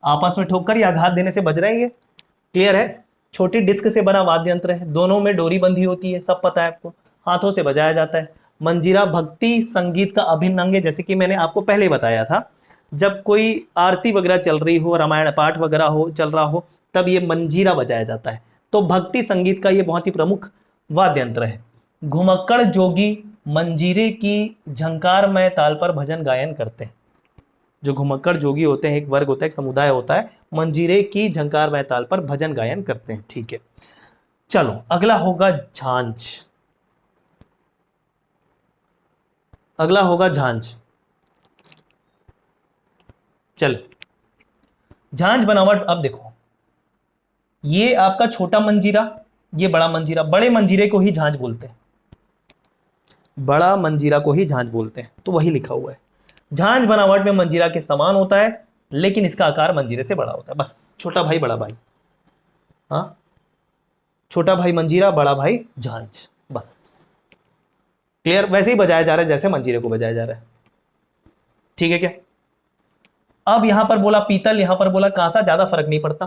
आपस में ठोकर या आघात देने से बज रहे हैं ये, क्लियर है। छोटी डिस्क से बना वाद्य यंत्र है, दोनों में डोरी बंधी होती है, सब पता है आपको, हाथों से बजाया जाता है। मंजीरा भक्ति संगीत का अभिन्न अंग है, जैसे कि मैंने आपको पहले बताया था, जब कोई आरती वगैरह चल रही हो, रामायण पाठ वगैरह हो चल रहा हो, तब ये मंजीरा बजाया जाता है। तो भक्ति संगीत का ये बहुत ही प्रमुख वाद्य यंत्र है। घुमक्कड़ जोगी मंजीरे की झंकारमय ताल पर भजन गायन करते हैं। जो घुमक्कड़ जोगी होते हैं, एक वर्ग होता है, एक समुदाय होता है, मंजीरे की झंकारमय ताल पर भजन गायन करते हैं। ठीक है, चलो अगला होगा झांझ। अगला होगा झांझ। चलो, झांझ बनावट अब देखो, ये आपका छोटा मंजीरा, ये बड़ा मंजीरा, बड़े मंजीरे को ही झांझ बोलते हैं, बड़ा मंजीरा को ही झांझ बोलते हैं, तो वही लिखा हुआ है। झांझ बनावट में मंजीरा के समान होता है, लेकिन इसका आकार मंजीरे से बड़ा होता है। बस छोटा भाई बड़ा भाई, हाँ, छोटा भाई मंजीरा, बड़ा भाई झांझ, बस क्लियर। वैसे ही बजाया जा रहा है जैसे मंजीरे को बजाया जा रहा है। ठीक है क्या। अब यहां पर बोला पीतल, यहां पर बोला कांसा, ज्यादा फर्क नहीं पड़ता,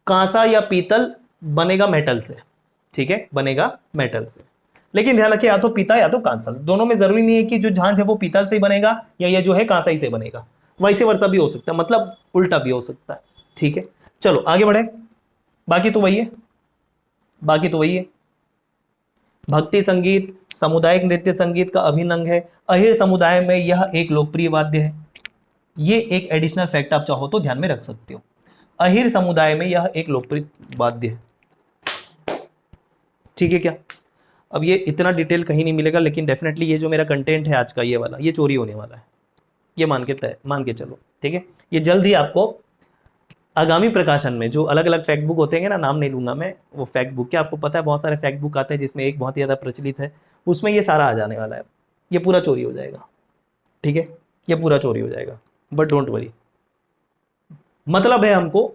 कांसा या पीतल बनेगा मेटल से। ठीक है, बनेगा मेटल से, लेकिन ध्यान रखिए या तो पीता या तो कांसा, दोनों में जरूरी नहीं है कि जो झांझ है वो पीतल से ही बनेगा या ये जो है कांसा ही से बनेगा, वैसे वर्षा भी हो सकता है, मतलब उल्टा भी हो सकता है। ठीक है, चलो आगे बढ़े। बाकी तो वही है, बाकी तो वही है। भक्ति संगीत सामुदायिक नृत्य संगीत का अभिन्न अंग है। अहिर समुदाय में यह एक लोकप्रिय वाद्य है। ये एक एडिशनल फैक्ट आप चाहो तो ध्यान में रख सकते हो, अहिर समुदाय में यह एक लोकप्रिय वाद्य है। ठीक है क्या। अब ये इतना डिटेल कहीं नहीं मिलेगा, लेकिन डेफिनेटली ये जो मेरा कंटेंट है आज का, ये वाला, ये चोरी होने वाला है, ये मान के चलो, ठीक है। ये जल्द ही आपको आगामी प्रकाशन में जो अलग अलग फैक्ट बुक होते हैं ना, नाम नहीं लूंगा मैं, वो फैक्ट बुक के आपको पता है बहुत सारे फैक्ट बुक आते हैं जिसमें एक बहुत ही ज़्यादा प्रचलित है, उसमें ये सारा आ जाने वाला है। ये पूरा चोरी हो जाएगा, ठीक है, ये पूरा चोरी हो जाएगा, बट डोंट वरी। मतलब है हमको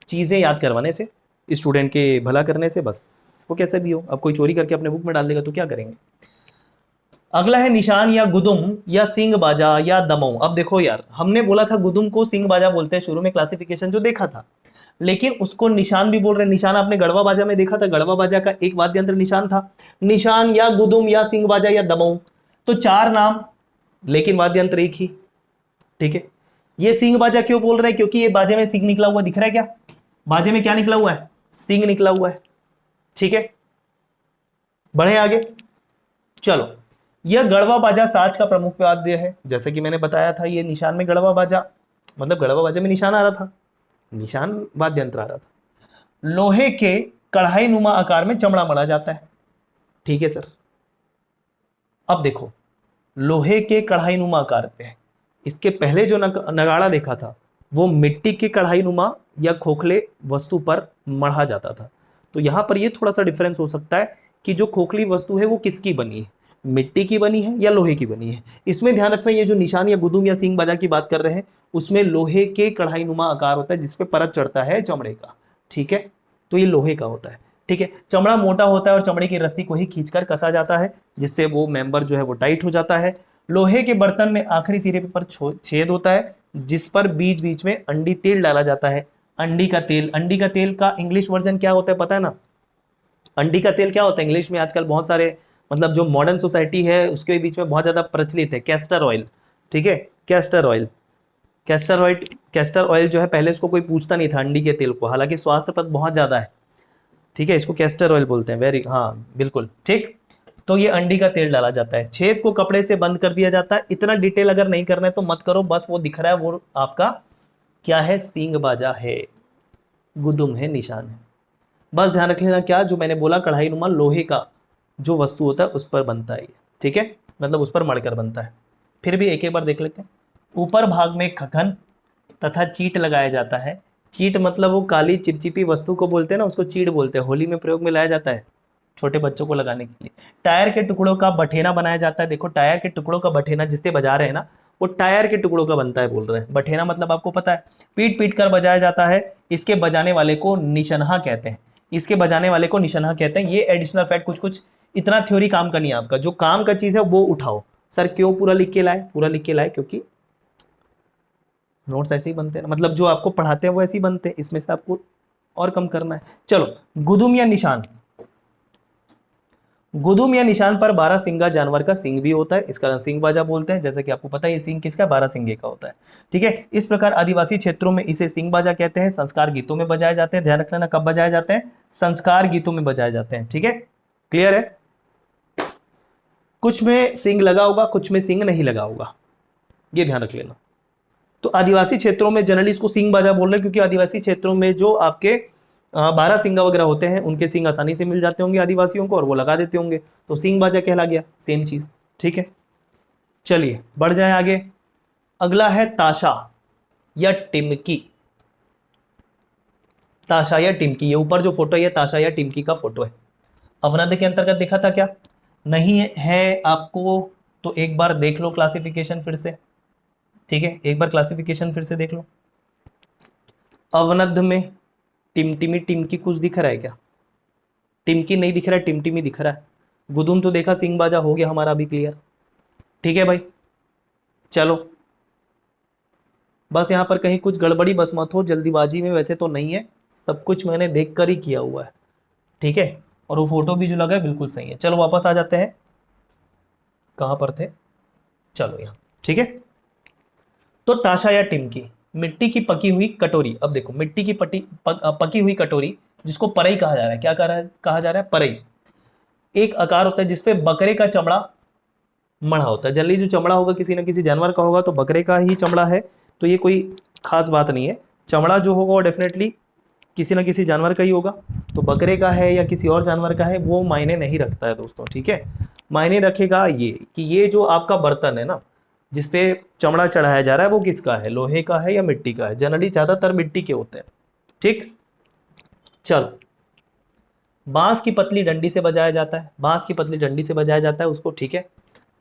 चीज़ें याद करवाने से, स्टूडेंट के भला करने से, बस वो कैसे भी हो। अब कोई चोरी करके अपने बुक में डाल देगा तो क्या करेंगे। अगला है निशान या गुदुम या सिंग बाजा या दमऊ। अब देखो यार, हमने बोला था गुदुम को सिंग बाजा बोलते हैं शुरू में, क्लासिफिकेशन जो देखा था, लेकिन उसको निशान भी बोल रहे हैं। निशान आपने गढ़वा बाजा में देखा था, गढ़वा बाजा का एक वाद्य यंत्र निशान था। निशान या गुदुम या सिंग बाजा या दमऊ, तो 4 नाम लेकिन वाद्य यंत्र एक ही, ठीक है। ये सिंग बाजा क्यों बोल रहे हैं, क्योंकि ये बाजे में सिंग निकला हुआ दिख रहा है क्या, बाजे में क्या निकला हुआ है, सिंग निकला हुआ है, ठीक है। बढ़े आगे, चलो। यह गढ़वा बाजा साज का प्रमुख वाद्य है, जैसे कि मैंने बताया था। ये निशान में गढ़वा बाजा, मतलब गढ़वा बाजा में निशान आ रहा था, निशान वाद्य यंत्र आ रहा था। लोहे के कढ़ाई नुमा आकार में चमड़ा मढ़ा जाता है, ठीक है सर। अब देखो, लोहे के कढ़ाई नुमा आकार पे है। इसके पहले जो नगाड़ा देखा था वो मिट्टी के कढ़ाई नुमा या खोखले वस्तु पर मढ़ा जाता था। तो यहां पर ये थोड़ा सा डिफरेंस हो सकता है कि जो खोखली वस्तु है वो किसकी बनी है, मिट्टी की बनी है या लोहे की बनी है। इसमें ध्यान रखना, ये जो निशान या गुदुम या सिंग बाजा की बात कर रहे हैं उसमें लोहे के कढ़ाई नुमा आकार होता है जिसपे परत चढ़ता है चमड़े का, ठीक है। तो ये लोहे का होता है, ठीक है। चमड़ा मोटा होता है और चमड़े की रस्सी को ही खींचकर कसा जाता है जिससे वो मेंबर जो है वो टाइट हो जाता है। लोहे के बर्तन में आखिरी सिरे पर छेद होता है जिस पर बीच बीच में अंडी तेल डाला जाता है। अंडी का तेल, अंडी का तेल का इंग्लिश वर्जन क्या होता है पता है ना, अंडी का तेल क्या होता है इंग्लिश में, आजकल बहुत सारे मतलब जो मॉडर्न सोसाइटी है उसके बीच में बहुत ज़्यादा प्रचलित है, कैस्टर ऑयल, ठीक है। कैस्टर ऑयल, कैस्टर ऑयल जो है पहले इसको कोई पूछता नहीं था अंडी के तेल को, हालांकि स्वास्थ्य पद बहुत ज़्यादा है, ठीक है। इसको कैस्टर ऑयल बोलते हैं, वेरी, हाँ बिल्कुल ठीक। तो ये अंडी का तेल डाला जाता है, छेद को कपड़े से बंद कर दिया जाता है। इतना डिटेल अगर नहीं करना है तो मत करो, बस वो दिख रहा है वो आपका क्या है, सींग बाजा है, गुदुम है, निशान है। बस ध्यान रख लेना क्या जो मैंने बोला, कढ़ाई नुमा लोहे का जो वस्तु होता है उस पर बनता है, ठीक है, मतलब उस पर मड़कर बनता है। फिर भी एक एक बार देख लेते हैं। ऊपर भाग में खखन तथा चीट लगाया जाता है। चीट मतलब वो काली चिपचिपी वस्तु को बोलते हैं ना, उसको चीट बोलते हैं, होली में प्रयोग में लाया जाता है छोटे बच्चों को लगाने के लिए। टायर के टुकड़ों का बठेना बनाया जाता है। देखो टायर के टुकड़ों का बठेना जिससे बजा रहे हैं ना, वो टायर के टुकड़ों का बनता है बोल रहे हैं। बठेना मतलब आपको पता है, पीट पीट कर बजाया जाता है। इसके बजाने वाले को निशनहा कहते हैं, इसके बजाने वाले को निशनहा कहते हैं। ये एडिशनल फैक्ट, कुछ कुछ इतना थ्योरी काम का नहीं है आपका, जो काम का चीज है वो उठाओ। सर क्यों पूरा लिख के लाए, पूरा लिख के लाए क्योंकि नोट्स ऐसे ही बनते हैं, मतलब जो आपको पढ़ाते हैं वो ऐसे ही बनते हैं, इसमें से आपको और कम करना है। चलो, गुदुम या निशान, गुदुम या निशान पर 12 सिंगा जानवर का सिंग भी होता है, इसका सिंग बाजा बोलते हैं। जैसे कि आपको पता है ये सिंग किसका, 12 सिंगे का होता है, ठीक है। इस प्रकार आदिवासी क्षेत्रों में इसे सिंग बाजा कहते हैं। संस्कार गीतों में बजाए जाते हैं, ध्यान रख लेना कब बजाए जाते हैं, संस्कार गीतों में बजाए जाते हैं, ठीक है, क्लियर है। कुछ में सिंग लगा होगा, कुछ में सिंग नहीं लगा होगा, ये ध्यान रख लेना। तो आदिवासी क्षेत्रों में जनरली इसको सिंग बाजा बोल रहे हैं क्योंकि आदिवासी क्षेत्रों में जो आपके 12 सिंगा वगैरह होते हैं उनके सिंग आसानी से मिल जाते होंगे आदिवासियों को और वो लगा देते होंगे, तो सिंग बाजा कहला गया, सेम चीज, ठीक है। चलिए बढ़ जाए आगे। अगला है ताशा या टिमकी। ताशा या टिमकी, ये ऊपर जो फोटो है ये ताशा या टिमकी का फोटो है। अवनद के अंतर्गत देखा था क्या, नहीं है आपको तो एक बार देख लो क्लासिफिकेशन फिर से, ठीक है, एक बार क्लासिफिकेशन फिर से देख लो। अवनद में टिमटिमी टिमकी कुछ दिख रहा है क्या, टिमकी नहीं दिख रहा है, टिमटिमी दिख रहा है। गुदुम तो देखा, सिंग बाजा हो गया हमारा अभी क्लियर, ठीक है भाई। चलो बस यहाँ पर कहीं कुछ गड़बड़ी बस मत हो जल्दीबाजी में, वैसे तो नहीं है, सब कुछ मैंने देख कर ही किया हुआ है, ठीक है, और वो फोटो भी जो लगा है बिल्कुल सही है। चलो वापस आ जाते हैं, कहाँ पर थे, चलो यहाँ, ठीक है। तो ताशा या टिमकी, मिट्टी की पकी हुई कटोरी। अब देखो मिट्टी की पकी हुई कटोरी जिसको परई कहा जा रहा है, क्या कहा जा रहा है, परई। एक आकार होता है जिसपे बकरे का चमड़ा मढ़ा होता है। जनरली जो चमड़ा होगा किसी न किसी जानवर का होगा, तो बकरे का ही चमड़ा है, तो ये कोई खास बात नहीं है। चमड़ा जो होगा वो डेफिनेटली किसी न किसी जानवर का ही होगा, तो बकरे का है या किसी और जानवर का है वो मायने नहीं रखता है दोस्तों, ठीक है। मायने रखेगा ये कि ये जो आपका बर्तन है ना, जिसपे चमड़ा चढ़ाया जा रहा है वो किसका है, लोहे का है या मिट्टी का है? जनरली ज्यादातर मिट्टी के होते हैं। ठीक, चलो। बांस की पतली डंडी से बजाया जाता है, बांस की पतली डंडी से बजाया जाता है उसको, ठीक है।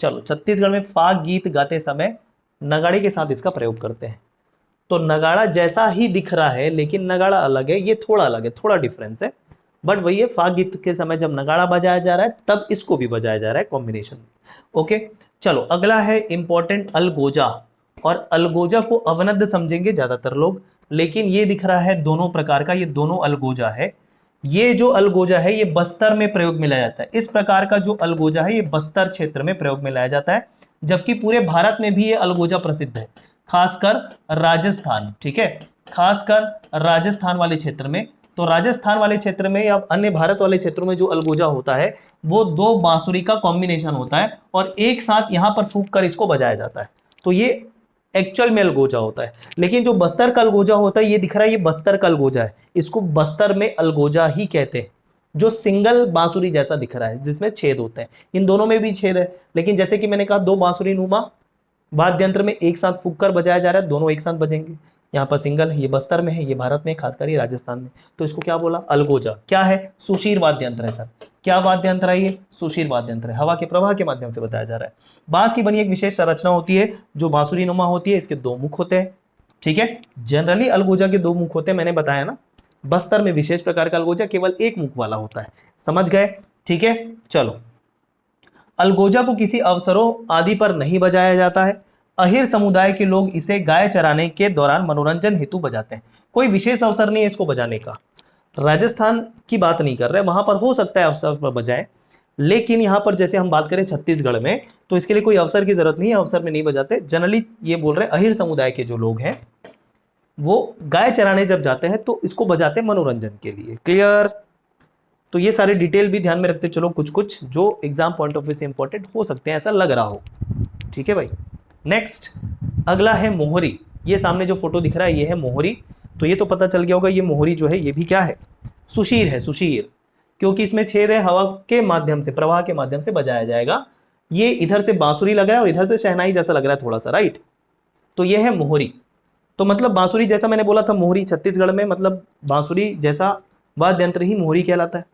चलो, छत्तीसगढ़ में फाग गीत गाते समय नगाड़े के साथ इसका प्रयोग करते हैं। तो नगाड़ा जैसा ही दिख रहा है लेकिन नगाड़ा अलग है, ये थोड़ा अलग है, थोड़ा डिफरेंस है, बट वही है, फाग गीत के समय जब नगाड़ा बजाया जा रहा है तब इसको भी बजाया जा रहा है कॉम्बिनेशन में। ओके, चलो अगला है इंपॉर्टेंट अलगोजा। और अलगोजा को अवनद्ध समझेंगे ज्यादातर लोग, लेकिन ये दिख रहा है दोनों प्रकार का, ये दोनों अलगोजा है। ये जो अलगोजा है ये बस्तर में प्रयोग में लाया जाता है। इस प्रकार का जो अलगोजा है ये बस्तर क्षेत्र में प्रयोग में लाया जाता है, जबकि पूरे भारत में भी ये अलगोजा प्रसिद्ध है, खासकर राजस्थान, ठीक है, खासकर राजस्थान वाले क्षेत्र में। तो राजस्थान वाले क्षेत्र में या अन्य भारत वाले क्षेत्रों में जो अलगोजा होता है वो दो बांसुरी का कॉम्बिनेशन होता है और एक साथ यहां पर फूंक कर इसको बजाया जाता है। तो ये एक्चुअल में अलगोजा होता है। लेकिन जो बस्तर का अलगोजा होता है ये दिख रहा है, ये बस्तर का अलगोजा है, इसको बस्तर में अलगोजा ही कहते हैं, जो सिंगल बांसुरी जैसा दिख रहा है जिसमें छेद होते हैं। इन दोनों में भी छेद है, लेकिन जैसे कि मैंने कहा दो बांसुरी नुमा वाद्य यंत्र में एक साथ फूंक कर बजाया जा रहा है, दोनों एक साथ बजेंगे। यहाँ पर सिंगल है, ये बस्तर में है, ये भारत में, खासकर ये राजस्थान में। तो इसको क्या बोला, अलगोजा। क्या है, सुशीर वाद्य यंत्र है सर। क्या वाद्य यंत्र है ये, सुशीर वाद्य यंत्र है, हवा के प्रवाह के माध्यम से बताया जा रहा है। बांस की बनी एक विशेष संरचना होती है जो बांसुरी नुमा होती है, इसके दो मुख होते हैं, ठीक है। जनरली अलगोजा के दो मुख होते हैं, मैंने बताया ना। बस्तर में विशेष प्रकार का अलगोजा केवल एक मुख वाला होता है, समझ गए, ठीक है। चलो, अलगोजा को किसी अवसरों आदि पर नहीं बजाया जाता है। अहिर समुदाय के लोग इसे गाय चराने के दौरान मनोरंजन हेतु बजाते हैं। कोई विशेष अवसर नहीं है इसको बजाने का। राजस्थान की बात नहीं कर रहे, वहां पर हो सकता है अवसर पर बजाएं, लेकिन यहां पर जैसे हम बात करें छत्तीसगढ़ में तो इसके लिए कोई अवसर की जरूरत नहीं है, अवसर में नहीं बजाते। जनरली ये बोल रहे हैं अहिर समुदाय के जो लोग हैं वो गाय चराने जब जाते हैं तो इसको बजाते हैं मनोरंजन के लिए। क्लियर। तो ये सारे डिटेल भी ध्यान में रखते चलो, कुछ कुछ जो एग्जाम पॉइंट ऑफ व्यू से इंपॉर्टेंट हो सकते हैं, ऐसा लग रहा हो, ठीक है भाई। नेक्स्ट अगला है मोहरी। ये सामने जो फोटो दिख रहा है ये है मोहरी। तो ये तो पता चल गया होगा, ये मोहरी जो है ये भी क्या है, सुशीर है, सुशीर, क्योंकि इसमें छेद है, हवा के माध्यम से, प्रवाह के माध्यम से बजाया जाएगा। ये इधर से बांसुरी लग रहा है और इधर से शहनाई जैसा लग रहा है थोड़ा सा, राइट। तो ये है मोहरी। तो मतलब बांसुरी जैसा मैंने बोला था, मोहरी छत्तीसगढ़ में मतलब बांसुरी जैसा वाद्य यंत्र ही मोहरी कहलाता है।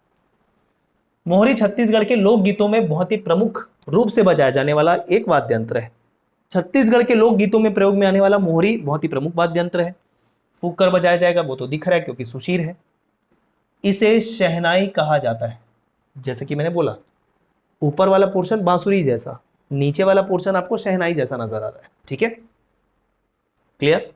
मोहरी छत्तीसगढ़ के लोकगीतों में बहुत ही प्रमुख रूप से बजाया जाने वाला एक वाद्य यंत्र है। छत्तीसगढ़ के लोकगीतों में प्रयोग में आने वाला मोहरी बहुत ही प्रमुख वाद्य यंत्र है। फूंक कर बजाया जाएगा वो तो दिख रहा है क्योंकि सुशीर है। इसे शहनाई कहा जाता है। जैसे कि मैंने बोला ऊपर वाला पोर्शन बांसुरी जैसा, नीचे वाला पोर्शन आपको शहनाई जैसा नजर आ रहा है, ठीक है, क्लियर।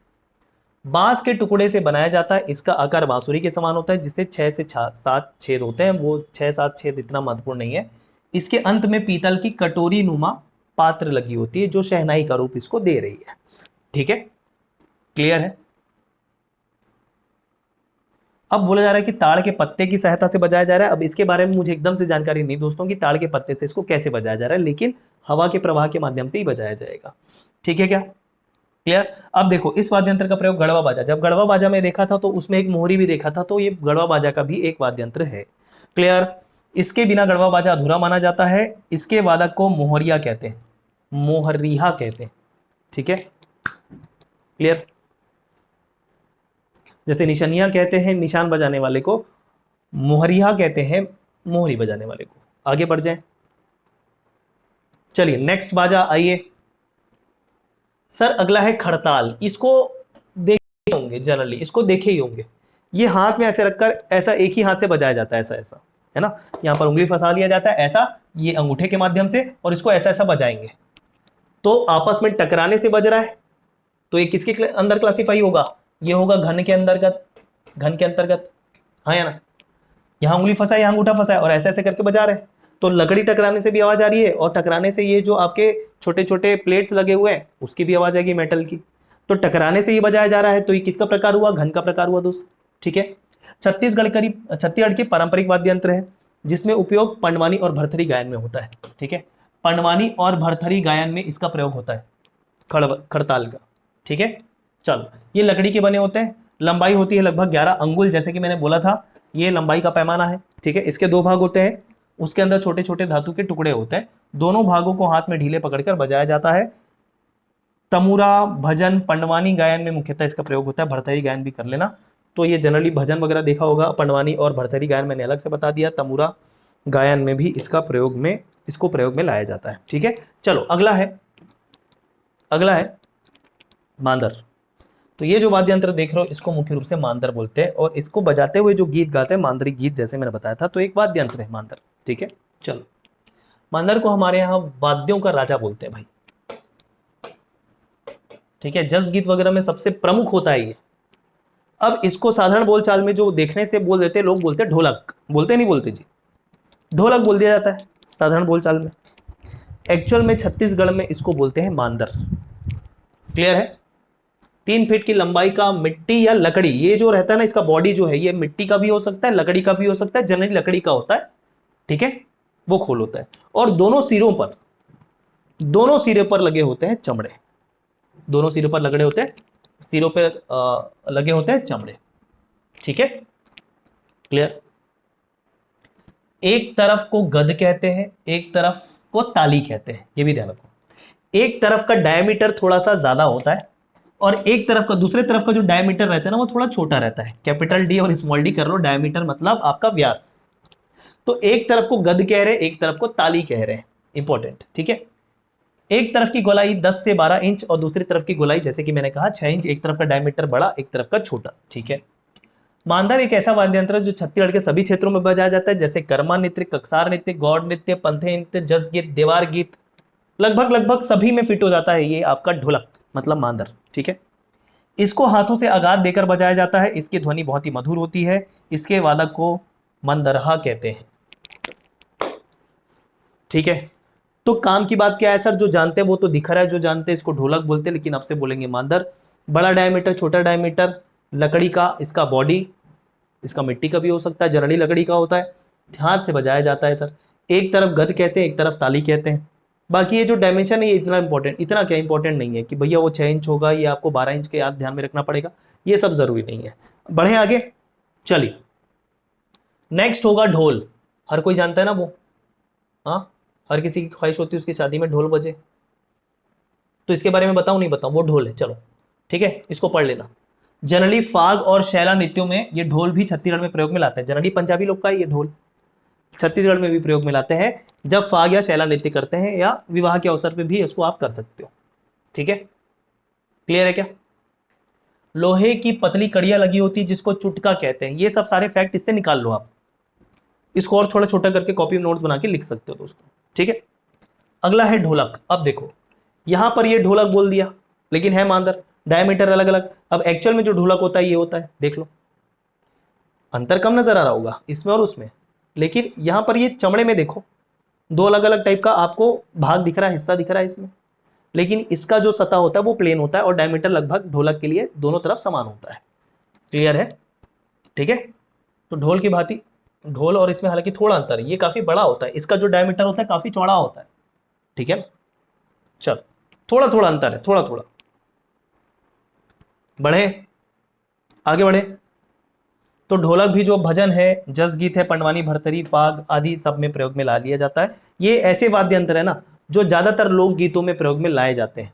बांस के टुकड़े से बनाया जाता है, इसका आकार बांसुरी के समान होता है, जिससे 6 से 7 छेद होते हैं। वो 6-7 छेद इतना महत्वपूर्ण नहीं है। इसके अंत में पीतल की कटोरी नुमा पात्र लगी होती है जो शहनाई का रूप इसको दे रही है, ठीक है, क्लियर है। अब बोला जा रहा है कि ताड़ के पत्ते की सहायता से बजाया जा रहा है। अब इसके बारे में मुझे एकदम से जानकारी नहीं दोस्तों कि ताड़ के पत्ते से इसको कैसे बजाया जा रहा है, लेकिन हवा के प्रवाह के माध्यम से ही बजाया जाएगा, ठीक है क्या, क्लियर। अब देखो इस वाद्य यंत्र का प्रयोग गढ़वा बाजा, जब गढ़वा बाजा में देखा था तो उसमें एक मोहरी भी देखा था, तो ये गढ़वा बाजा का भी एक वाद्य यंत्र है, क्लियर। इसके बिना गढ़वा बाजा अधूरा माना जाता है। इसके वादक को मोहरिया कहते हैं, मोहरिया कहते हैं, ठीक है, क्लियर। जैसे निशानिया कहते हैं निशान बजाने वाले को, मोहरिया कहते हैं मोहरी बजाने वाले को। आगे बढ़ जाएं, चलिए नेक्स्ट बाजा आइए सर। अगला है खड़ताल। इसको देखे होंगे, जनरली इसको देखे ही होंगे। ये हाथ में ऐसे रखकर ऐसा एक ही हाथ से बजाया जाता है, ऐसा ऐसा, है ना। यहाँ पर उंगली फंसा दिया जाता है ऐसा, ये अंगूठे के माध्यम से, और इसको ऐसा ऐसा बजाएंगे तो आपस में टकराने से बज रहा है। तो ये किसके अंदर क्लासीफाई होगा, ये होगा घन के अंतर्गत, घन के अंतर्गत, हाँ या ना। यहाँ उंगली फंसा है, यहाँ अंगूठा फंसा है और ऐसे ऐसे करके बजा रहे हैं, तो लकड़ी टकराने से भी आवाज आ रही है और टकराने से ये जो आपके छोटे छोटे प्लेट्स लगे हुए हैं उसकी भी आवाज आएगी, मेटल की। तो टकराने से ही बजाया जा रहा है, तो ये किसका प्रकार हुआ, घन का प्रकार हुआ दोस्त, ठीक है। छत्तीसगढ़ की पारंपरिक वाद्य यंत्र है जिसमें उपयोग पंडवानी और भरथरी गायन में होता है, ठीक है। पंडवानी और भरथरी गायन में इसका प्रयोग होता है, खड़ताल का, ठीक है। चलो, ये लकड़ी के बने होते हैं, लंबाई होती है लगभग 11 अंगुल, जैसे कि मैंने बोला था ये लंबाई का पैमाना है, ठीक है। इसके 2 भाग होते हैं, उसके अंदर छोटे छोटे धातु के टुकड़े होते हैं। दोनों भागों को हाथ में ढीले पकड़कर बजाया जाता है। तमुरा, भजन, पंडवानी गायन में मुख्यतः इसका प्रयोग होता है। भरथरी गायन भी कर लेना। तो ये जनरली भजन वगैरह देखा होगा, पंडवानी और भरथरी गायन मैंने अलग से बता दिया। तमुरा गायन में भी इसको प्रयोग में लाया जाता है। ठीक है, चलो अगला है मांदर। तो ये जो वाद्य यंत्र देख रहे हो इसको मुख्य रूप से मांदर बोलते हैं, और इसको बजाते हुए जो गीत गाते हैं मांदरिक गीत, जैसे मैंने बताया था, तो एक वाद्य यंत्र है मांदर। ठीक है, चलो मांदर को हमारे यहाँ वाद्यों का राजा बोलते हैं भाई। ठीक है, जस गीत वगैरह में सबसे प्रमुख होता है ये। अब इसको साधारण बोलचाल में जो देखने से बोल देते लोग बोलते हैं ढोलक, बोलते नहीं बोलते जी, ढोलक बोल दिया जाता है साधारण बोलचाल में। एक्चुअल में छत्तीसगढ़ में इसको बोलते हैं मांदर। क्लियर है? 3 फीट की लंबाई का मिट्टी या लकड़ी, ये जो रहता है ना इसका बॉडी जो है, ये मिट्टी का भी हो सकता है, लकड़ी का भी हो सकता है, जनरली लकड़ी का होता है। ठीक है, वो खोल होता है, और दोनों सिरों पर लगे होते हैं चमड़े। दोनों सिरों पर लगे होते हैं, सिरों पर लगे होते हैं चमड़े। ठीक है, क्लियर? एक तरफ को गद कहते हैं, एक तरफ को ताली कहते हैं, ये भी ध्यान रखो। एक तरफ का डायमीटर थोड़ा सा ज्यादा होता है, और एक तरफ का, दूसरे तरफ का जो डायमीटर रहता है ना वो थोड़ा छोटा रहता है। कैपिटल डी और स्मॉल डी कर लो, डायमीटर मतलब आपका व्यास। तो एक तरफ को गद कह रहे हैं, एक तरफ को ताली कह रहे हैं, इंपॉर्टेंट। ठीक है, एक तरफ की गोलाई 10 से 12 इंच और दूसरी तरफ की गोलाई जैसे कि मैंने कहा 6 इंच। एक तरफ का डायमीटर बड़ा, एक तरफ का छोटा। ठीक है, मांदर एक ऐसा वाद्य यंत्र है जो छत्तीसगढ़ के सभी क्षेत्रों में बजाया जाता है, जैसे कर्मा नृत्य, कक्सार नृत्य, गौड़ नृत्य, पंथे नृत्य, जस गीत, देवार गीत, लगभग सभी में फिट हो जाता है ये आपका ढोलक मतलब मांदर। ठीक है, इसको हाथों से आघात देकर बजाया जाता है। इसकी ध्वनि बहुत ही मधुर होती है। इसके वादक को मंदरहा कहते हैं। ठीक है, तो काम की बात क्या है सर? जो जानते हैं वो तो दिख रहा है, जो जानते हैं इसको ढोलक बोलते हैं, लेकिन आपसे बोलेंगे मांदर। बड़ा डायमीटर, छोटा डायमीटर, लकड़ी का इसका बॉडी, इसका मिट्टी का भी हो सकता है, जनरली लकड़ी का होता है, हाथ से बजाया जाता है सर। एक तरफ गद कहते हैं, एक तरफ ताली कहते हैं। बाकी ये जो डायमेंशन है ये इतना क्या इंपॉर्टेंट नहीं है कि भैया वो 6 इंच होगा, ये आपको 12 इंच के याद ध्यान में रखना पड़ेगा, ये सब जरूरी नहीं है। बढ़े आगे, चलिए नेक्स्ट होगा ढोल। हर कोई जानता है ना वो, हाँ, हर किसी की ख्वाहिश होती है उसकी शादी में ढोल बजे। तो इसके बारे में बताऊं नहीं बताऊं, वो ढोल है। चलो ठीक है, इसको पढ़ लेना। जनरली फाग और शैला नृत्यों में ये ढोल भी छत्तीसगढ़ में प्रयोग में लाते हैं। जनरली पंजाबी लोग का है ये ढोल, छत्तीसगढ़ में भी प्रयोग में लाते हैं जब फाग या शैला नृत्य करते हैं, या विवाह के अवसर पे भी इसको आप कर सकते हो। ठीक है, क्लियर है क्या? लोहे की पतली कड़ियां लगी होती है जिसको चुटका कहते हैं। ये सब सारे फैक्ट इससे निकाल लो आप, इसको और थोड़ा छोटा करके कॉपी में नोट्स बना के लिख सकते हो दोस्तों। ठीक है, अगला है ढोलक। अब देखो यहां पर ये ढोलक बोल दिया, लेकिन है मांदर, डायमीटर अलग अलग। अब एक्चुअल में जो ढोलक होता है ये होता है, देख लो अंतर कम नजर आ रहा होगा इसमें और उसमें, लेकिन यहां पर ये चमड़े में देखो 2 अलग अलग टाइप का आपको भाग दिख रहा है, हिस्सा दिख रहा है इसमें, लेकिन इसका जो सतह होता है वो प्लेन होता है, और डायमीटर लगभग ढोलक के लिए दोनों तरफ समान होता है। क्लियर है? ठीक है, तो ढोल की भांति ढोल और इसमें हालांकि थोड़ा अंतर है, ये काफी बड़ा होता है, इसका जो डायमीटर होता है काफी चौड़ा होता है। ठीक है, चल थोड़ा थोड़ा अंतर है, थोड़ा थोड़ा। बढ़े आगे बढ़े, तो ढोलक भी जो भजन है, जस गीत है, पंडवानी, भरथरी, फाग आदि सब में प्रयोग में ला लिया जाता है। ये ऐसे वाद्य यंत्र है ना जो ज्यादातर लोक गीतों में प्रयोग में लाए जाते हैं।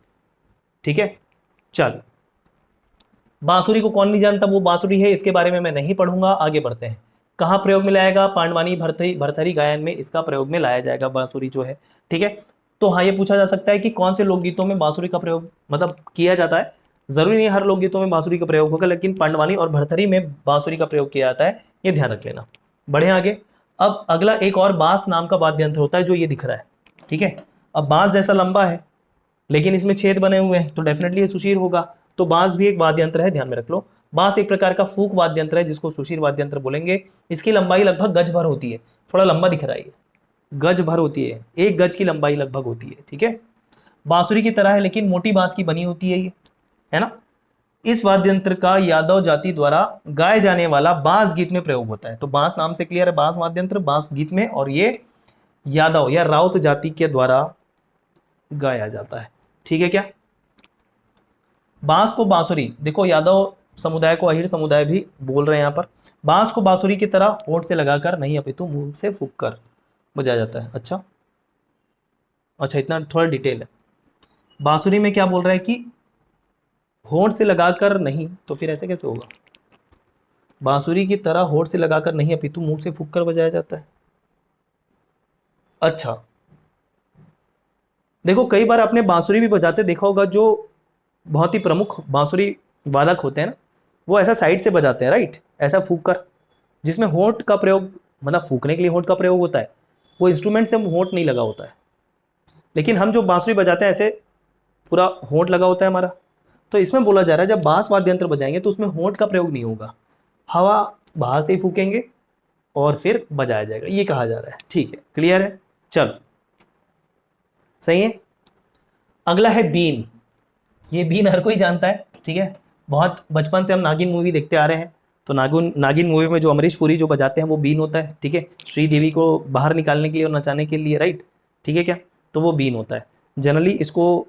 ठीक है, चल बांसुरी को कौन नहीं जानता, वो बांसुरी है, इसके बारे में मैं नहीं पढ़ूंगा। आगे बढ़ते हैं, कहाँ प्रयोग में लाएगा? पांडवानी, भरथरी गायन में इसका प्रयोग में लाया जाएगा बांसुरी जो है। ठीक है, तो हाँ ये पूछा जा सकता है कि कौन से लोकगीतों में बांसुरी का प्रयोग मतलब किया जाता है। जरूरी नहीं हर लोकगीतों में बांसुरी का प्रयोग होगा, लेकिन पांडवानी और भरथरी में बांसुरी का प्रयोग किया जाता है, ये ध्यान रख लेना। बढ़े आगे, अब अगला एक और बांस नाम का वाद्य यंत्र होता है जो ये दिख रहा है। ठीक है, अब बांस जैसा लंबा है लेकिन इसमें छेद बने हुए हैं, तो डेफिनेटली ये सुशीर होगा। तो बांस भी एक वाद्य यंत्र है, ध्यान में रख लो। बांस एक प्रकार का फूक वाद्य यंत्र है जिसको सुशीर वाद्य यंत्र बोलेंगे। इसकी लंबाई लगभग गज भर होती है, थोड़ा लंबा दिख रहा है, गज भर होती है, 1 गज की लंबाई लगभग होती है। ठीक है, बांसुरी की तरह है लेकिन मोटी बांस की बनी होती है ये, है ना। इस वाद्य यंत्र का यादव जाति द्वारा गाए जाने वाला बांस गीत में प्रयोग होता है। तो बांस नाम से क्लियर है, बांस वाद्य यंत्र बांस गीत में, और ये यादव या राउत जाति के द्वारा गाया जाता है। ठीक है क्या? बांस को बांसुरी, देखो यादव समुदाय को अहिर समुदाय भी बोल रहे हैं यहाँ पर। बांस को बांसुरी की तरह होठ से लगाकर नहीं अपितु मुंह से फूंक कर बजाया जाता है। अच्छा, इतना थोड़ा डिटेल है। बांसुरी में क्या बोल रहा है कि होंठ से लगाकर नहीं, तो फिर ऐसे कैसे होगा? बांसुरी की तरह होंठ से लगाकर नहीं अपितु मुंह से फूंक कर बजाया जाता है। अच्छा, देखो कई बार आपने बांसुरी भी बजाते देखा होगा, जो बहुत ही प्रमुख बांसुरी वादक होते हैं ना, वो ऐसा साइड से बजाते हैं, राइट, ऐसा फूंक कर, जिसमें होंठ का प्रयोग, मतलब फूंकने के लिए होंठ का प्रयोग होता है, वो इंस्ट्रूमेंट से होंठ नहीं लगा होता है। लेकिन हम जो बांसुरी बजाते हैं ऐसे पूरा होंठ लगा होता है हमारा। तो इसमें बोला जा रहा है जब बांस वाद्य यंत्र बजाएंगे तो उसमें होंठ का प्रयोग नहीं होगा, हवा बाहर से ही फूकेंगे और फिर बजाया जाएगा, ये कहा जा रहा है। ठीक है, क्लियर है? चलो, सही है। अगला है बीन। ये बीन हर कोई जानता है, ठीक है, बहुत बचपन से हम नागिन मूवी देखते आ रहे हैं, तो नागिन मूवी में जो अमरीश पुरी जो बजाते हैं वो बीन होता है, ठीक है, श्रीदेवी को बाहर निकालने के लिए और नचाने के लिए, राइट, ठीक है क्या, तो वो बीन होता है। जनरली इसको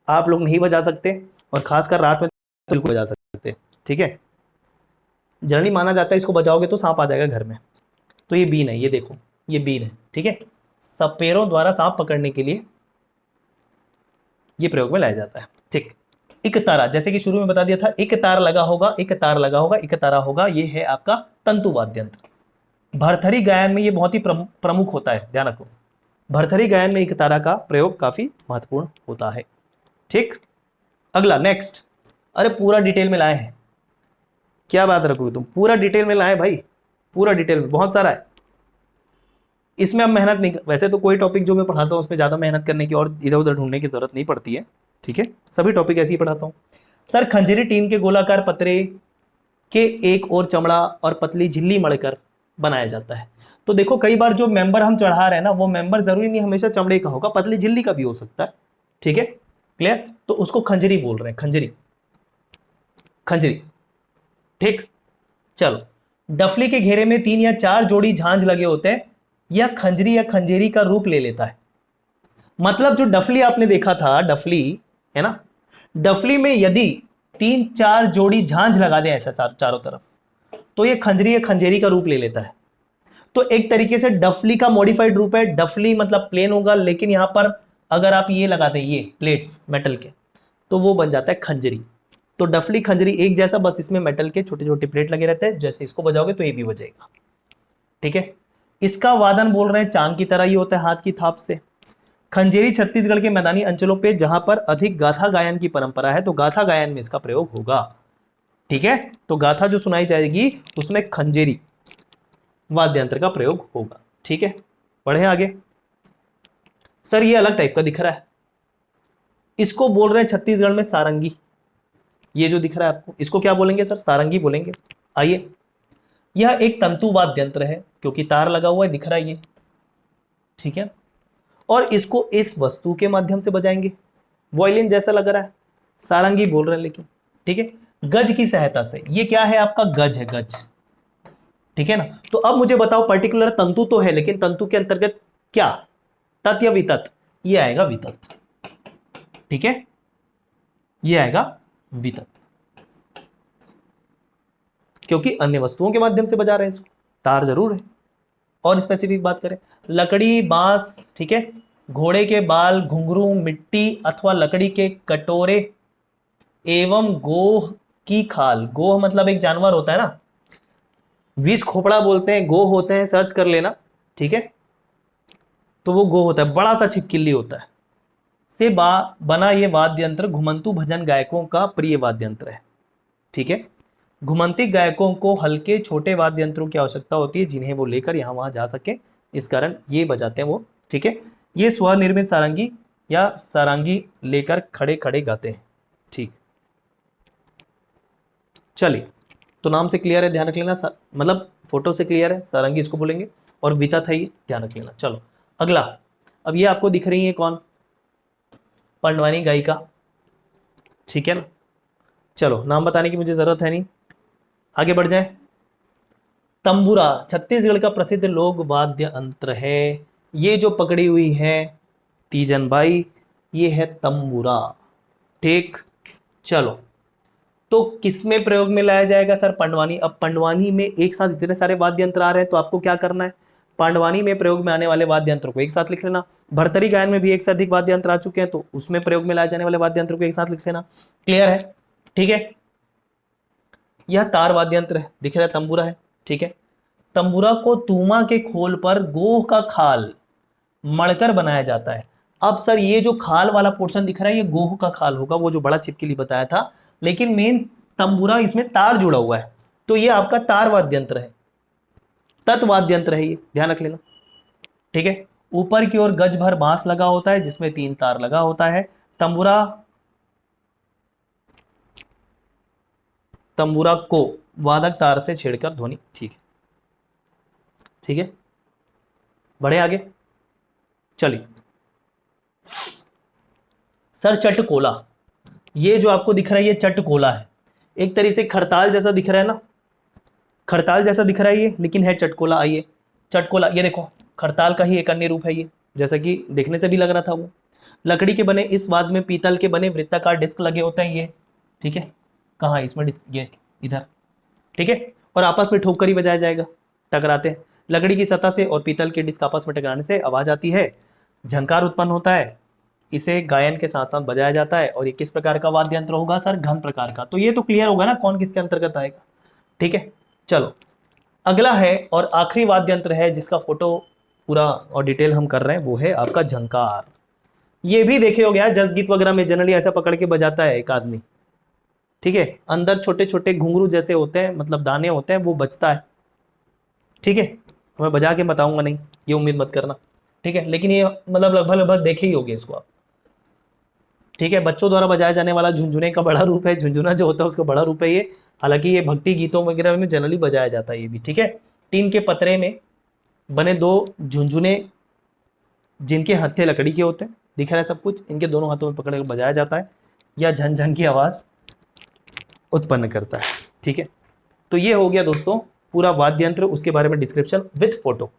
आप लोग नहीं बजा सकते, और खासकर रात में तो बिल्कुल बजा सकते, ठीक है। जनरली माना जाता है इसको बजाओगे तो सांप आ जाएगा घर में। तो ये बीन है, ये देखो, ये बीन है, ठीक है। सपेरों द्वारा सांप पकड़ने के लिए ये प्रयोग में लाया जाता है, ठीक। एक तारा, जैसे कि शुरू में बता दिया था, एक तार लगा होगा, एक तार लगा होगा, एक तारा होगा, ये है आपका तंतु वाद्य यंत्र। भरथरी गायन में ये बहुत ही प्रमुख होता है, ध्यान रखो, भरथरी गायन में एक तारा का प्रयोग काफी महत्वपूर्ण होता है, ठीक। अगला नेक्स्ट, अरे पूरा डिटेल में लाए हैं, क्या बात रखोगे तुम, पूरा डिटेल में लाए भाई, पूरा डिटेल में, बहुत सारा है। इसमें अब मेहनत नहीं, वैसे तो कोई टॉपिक जो मैं पढ़ाता हूँ उसमें ज़्यादा मेहनत करने की और इधर उधर ढूंढने की जरूरत नहीं पड़ती है, ठीक है, सभी टॉपिक ऐसे ही पढ़ाता हूँ। सर, खंजरी टीन के गोलाकार पतरे के एक और चमड़ा और पतली झिल्ली मड़कर बनाया जाता है। तो देखो कई बार जो मेंबर हम चढ़ा रहे हैं ना, वो मेंबर जरूरी नहीं हमेशा चमड़े का होगा, पतली झिल्ली का भी हो सकता है, ठीक है, क्लियर। तो उसको खंजरी बोल रहे हैं, खंजरी, खंजरी, ठीक। चलो, डफली के घेरे में 3 या 4 जोड़ी झांझ लगे होते हैं, यह खंजरी या खंजेरी का रूप ले लेता है। मतलब जो डफली आपने देखा था, डफली है ना, डफली में यदि 3-4 जोड़ी झांझ लगा दें ऐसा चारों तरफ, तो ये खंजरी या खंजेरी का रूप ले लेता है। तो एक तरीके से डफली का मॉडिफाइड रूप है। डफली मतलब प्लेन होगा, लेकिन यहां पर अगर आप ये लगा दें, ये प्लेट्स मेटल के, तो वो बन जाता है खंजरी। तो डफली खंजरी एक जैसा, बस इसमें मेटल के छोटे छोटे प्लेट लगे रहते हैं, जैसे इसको बजाओगे तो ये भी बजेगा, ठीक है। इसका वादन बोल रहे हैं चांग की तरह ही होता है, हाथ की थाप से। खंजेरी छत्तीसगढ़ के मैदानी अंचलों पे जहां पर अधिक गाथा गायन की परंपरा है, तो गाथा गायन में इसका प्रयोग होगा, ठीक है। तो गाथा जो सुनाई जाएगी उसमें खंजेरी वाद्य यंत्र का प्रयोग होगा, ठीक है। पढ़े आगे। सर ये अलग टाइप का दिख रहा है, इसको बोल रहे हैं छत्तीसगढ़ में सारंगी। ये जो दिख रहा है आपको, इसको क्या बोलेंगे सर? सारंगी बोलेंगे। आइए, यह एक तंतु वाद्य यंत्र है, क्योंकि तार लगा हुआ है, दिख रहा है ये, ठीक है। और इसको इस वस्तु के माध्यम से बजाएंगे, वायलिन जैसा लग रहा है, सारंगी बोल रहे हैं लेकिन, ठीक है। गज की सहायता से, ये क्या है आपका? गज है, गज, ठीक है ना। तो अब मुझे बताओ, पर्टिकुलर तंतु तो है, लेकिन तंतु के अंतर्गत क्या, तत् या वितत? ये आएगा वितत, ठीक है, ये आएगा वितत, क्योंकि अन्य वस्तुओं के माध्यम से बजा रहे हैं इसको, तार जरूर है। और स्पेसिफिक बात करें, लकड़ी, बांस, ठीक है, घोड़े के बाल, घुंघरू, मिट्टी अथवा लकड़ी के कटोरे एवं गोह की खाल। गोह मतलब एक जानवर होता है ना, विष खोपड़ा बोलते हैं, गोह होते हैं, सर्च कर लेना, ठीक है। तो वो गोह होता है, बड़ा सा छिपकिली होता है, से बना ये वाद्य यंत्र घुमंतु भजन गायकों का प्रिय वाद्य यंत्र है, ठीक है। घुमंती गायकों को हल्के छोटे वाद्य यंत्रों की आवश्यकता होती है, जिन्हें वो लेकर यहाँ वहाँ जा सके, इस कारण ये बजाते हैं वो, ठीक है। ये स्वनिर्मित सारंगी या सारंगी लेकर खड़े खड़े गाते हैं, ठीक। चलिए, तो नाम से क्लियर है, ध्यान रख लेना, मतलब फोटो से क्लियर है, सारंगी इसको बोलेंगे, और विता था ये, ध्यान रख लेना। चलो अगला, अब ये आपको दिख रही है कौन? पंडवानी गायिका, ठीक है ना। चलो, नाम बताने की मुझे जरूरत है नहीं, आगे बढ़ जाए। तंबूरा छत्तीसगढ़ का प्रसिद्ध लोक वाद्य यंत्र है। ये जो पकड़ी हुई है तीजन बाई, ये है तंबूरा, ठीक। चलो, तो किसमें प्रयोग में लाया जाएगा सर? पंडवानी। अब पंडवानी में एक साथ इतने सारे वाद्य यंत्र आ रहे हैं, तो आपको क्या करना है? पांडवानी में प्रयोग में आने वाले वाद्य यंत्रों को एक साथ लिख लेना। भरतरी गायन में भी एक से अधिक वाद्य यंत्र आ चुके हैं, तो उसमें प्रयोग में लाए जाने वाले वाद्य यंत्रों को एक साथ लिख लेना। क्लियर है? ठीक है। यह तार वाद्य यंत्र है, दिख रहा है, तंबूरा है। ठीक है। तंबूरा को तूमा के खोल पर गोह का खाल मड़कर बनाया जाता है। अब सर ये जो खाल वाला पोर्शन दिख रहा है ये गोह का खाल होगा, वो जो बड़ा चिप के लिए बताया था, लेकिन मेन तंबूरा इसमें तार जुड़ा हुआ है, तो ये आपका तार वाद्य यंत्र है, तत्वाद्य यंत्र है, ये ध्यान रख लेना। ठीक है। ऊपर की ओर गज भर बांस लगा होता है जिसमें 3 तार लगा होता है। तंबूरा को वादक तार से छेड़कर ध्वनि। ठीक है, ठीक है, बढ़े आगे। चलिए सर, चटकोला, ये जो आपको दिख रहा है ये चटकोला है, एक तरीके से खड़ताल जैसा दिख रहा है ना, खड़ताल जैसा दिख रहा है ये, लेकिन है चटकोला। आइए चटकोला, ये देखो खड़ताल का ही एक अन्य रूप है ये, जैसा कि देखने से भी लग रहा था वो। लकड़ी के बने इस वाद्य में पीतल के बने वृत्ताकार डिस्क लगे होते हैं ये। ठीक है, कहाँ इसमें डिस्क, ये इधर। ठीक है, और आपस में ठोक कर ही बजाया जाएगा, टकराते हैं। लकड़ी की सतह से और पीतल के डिस्क आपस में टकराने से आवाज आती है, झंकार उत्पन्न होता है, इसे गायन के साथ साथ बजाया जाता है। और ये किस प्रकार का वाद्य यंत्र होगा सर? घन प्रकार का। तो ये तो क्लियर होगा ना कौन किसके अंतर्गत आएगा। ठीक है, चलो अगला है और आखिरी वाद्य यंत्र है जिसका फोटो पूरा और डिटेल हम कर रहे हैं, वो है आपका झंकार। ये भी देखे हो गया जस गीत वगैरह में जनरली ऐसा पकड़ के बजाता है एक आदमी। ठीक है, अंदर छोटे छोटे घुंघरू जैसे होते हैं, मतलब दाने होते हैं, वो बजता है। ठीक है, मैं बजा के बताऊंगा नहीं, ये उम्मीद मत करना। ठीक है, लेकिन ये मतलब लगभग लगभग देखे ही होगे इसको आप। ठीक है, बच्चों द्वारा बजाया जाने वाला झुंझुने का बड़ा रूप है, झुंझुना जो होता है उसका बड़ा रूप है ये। हालांकि ये भक्ति गीतों वगैरह में जनरली बजाया जाता है ये भी। ठीक है, टीन के पतरे में बने 2 झुंझुने जिनके हत्थे लकड़ी के होते हैं, दिख रहा है सब कुछ, इनके दोनों हाथों में पकड़ कर बजाया जाता है, या झन की आवाज उत्पन्न करता है। ठीक है, तो ये हो गया दोस्तों पूरा वाद्य यंत्र, उसके बारे में description with photo.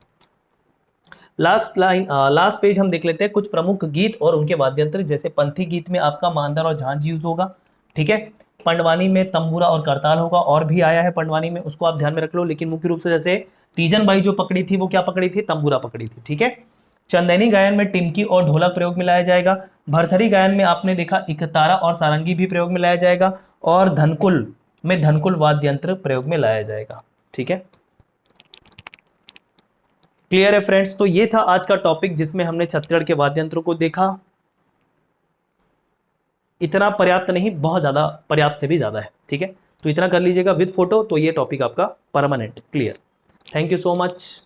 Last page हम देख लेते हैं कुछ प्रमुख गीत और उनके वाद्य यंत्र। जैसे पंथी गीत में आपका मांदर और झांझ यूज होगा। ठीक है, पंडवानी में तंबूरा और करताल होगा, और भी आया है पंडवानी में, उसको आप ध्यान में रख लो। लेकिन मुख्य रूप से जैसे तीजन बाई जो पकड़ी थी वो क्या पकड़ी थी? तंबूरा पकड़ी थी। ठीक है, चंदेनी गायन में टिमकी और ढोलक प्रयोग में लाया जाएगा। भरथरी गायन में आपने देखा इकतारा और सारंगी भी प्रयोग में लाया जाएगा, और धनकुल में धनकुल वाद्य यंत्र प्रयोग में लाया जाएगा। ठीक है, क्लियर है फ्रेंड्स? तो ये था आज का टॉपिक जिसमें हमने छत्तीसगढ़ के वाद्य यंत्रों को देखा। इतना पर्याप्त नहीं, बहुत ज्यादा, पर्याप्त से भी ज्यादा है। ठीक है, तो इतना कर लीजिएगा विद फोटो, तो ये टॉपिक आपका permanent clear. Thank you so much.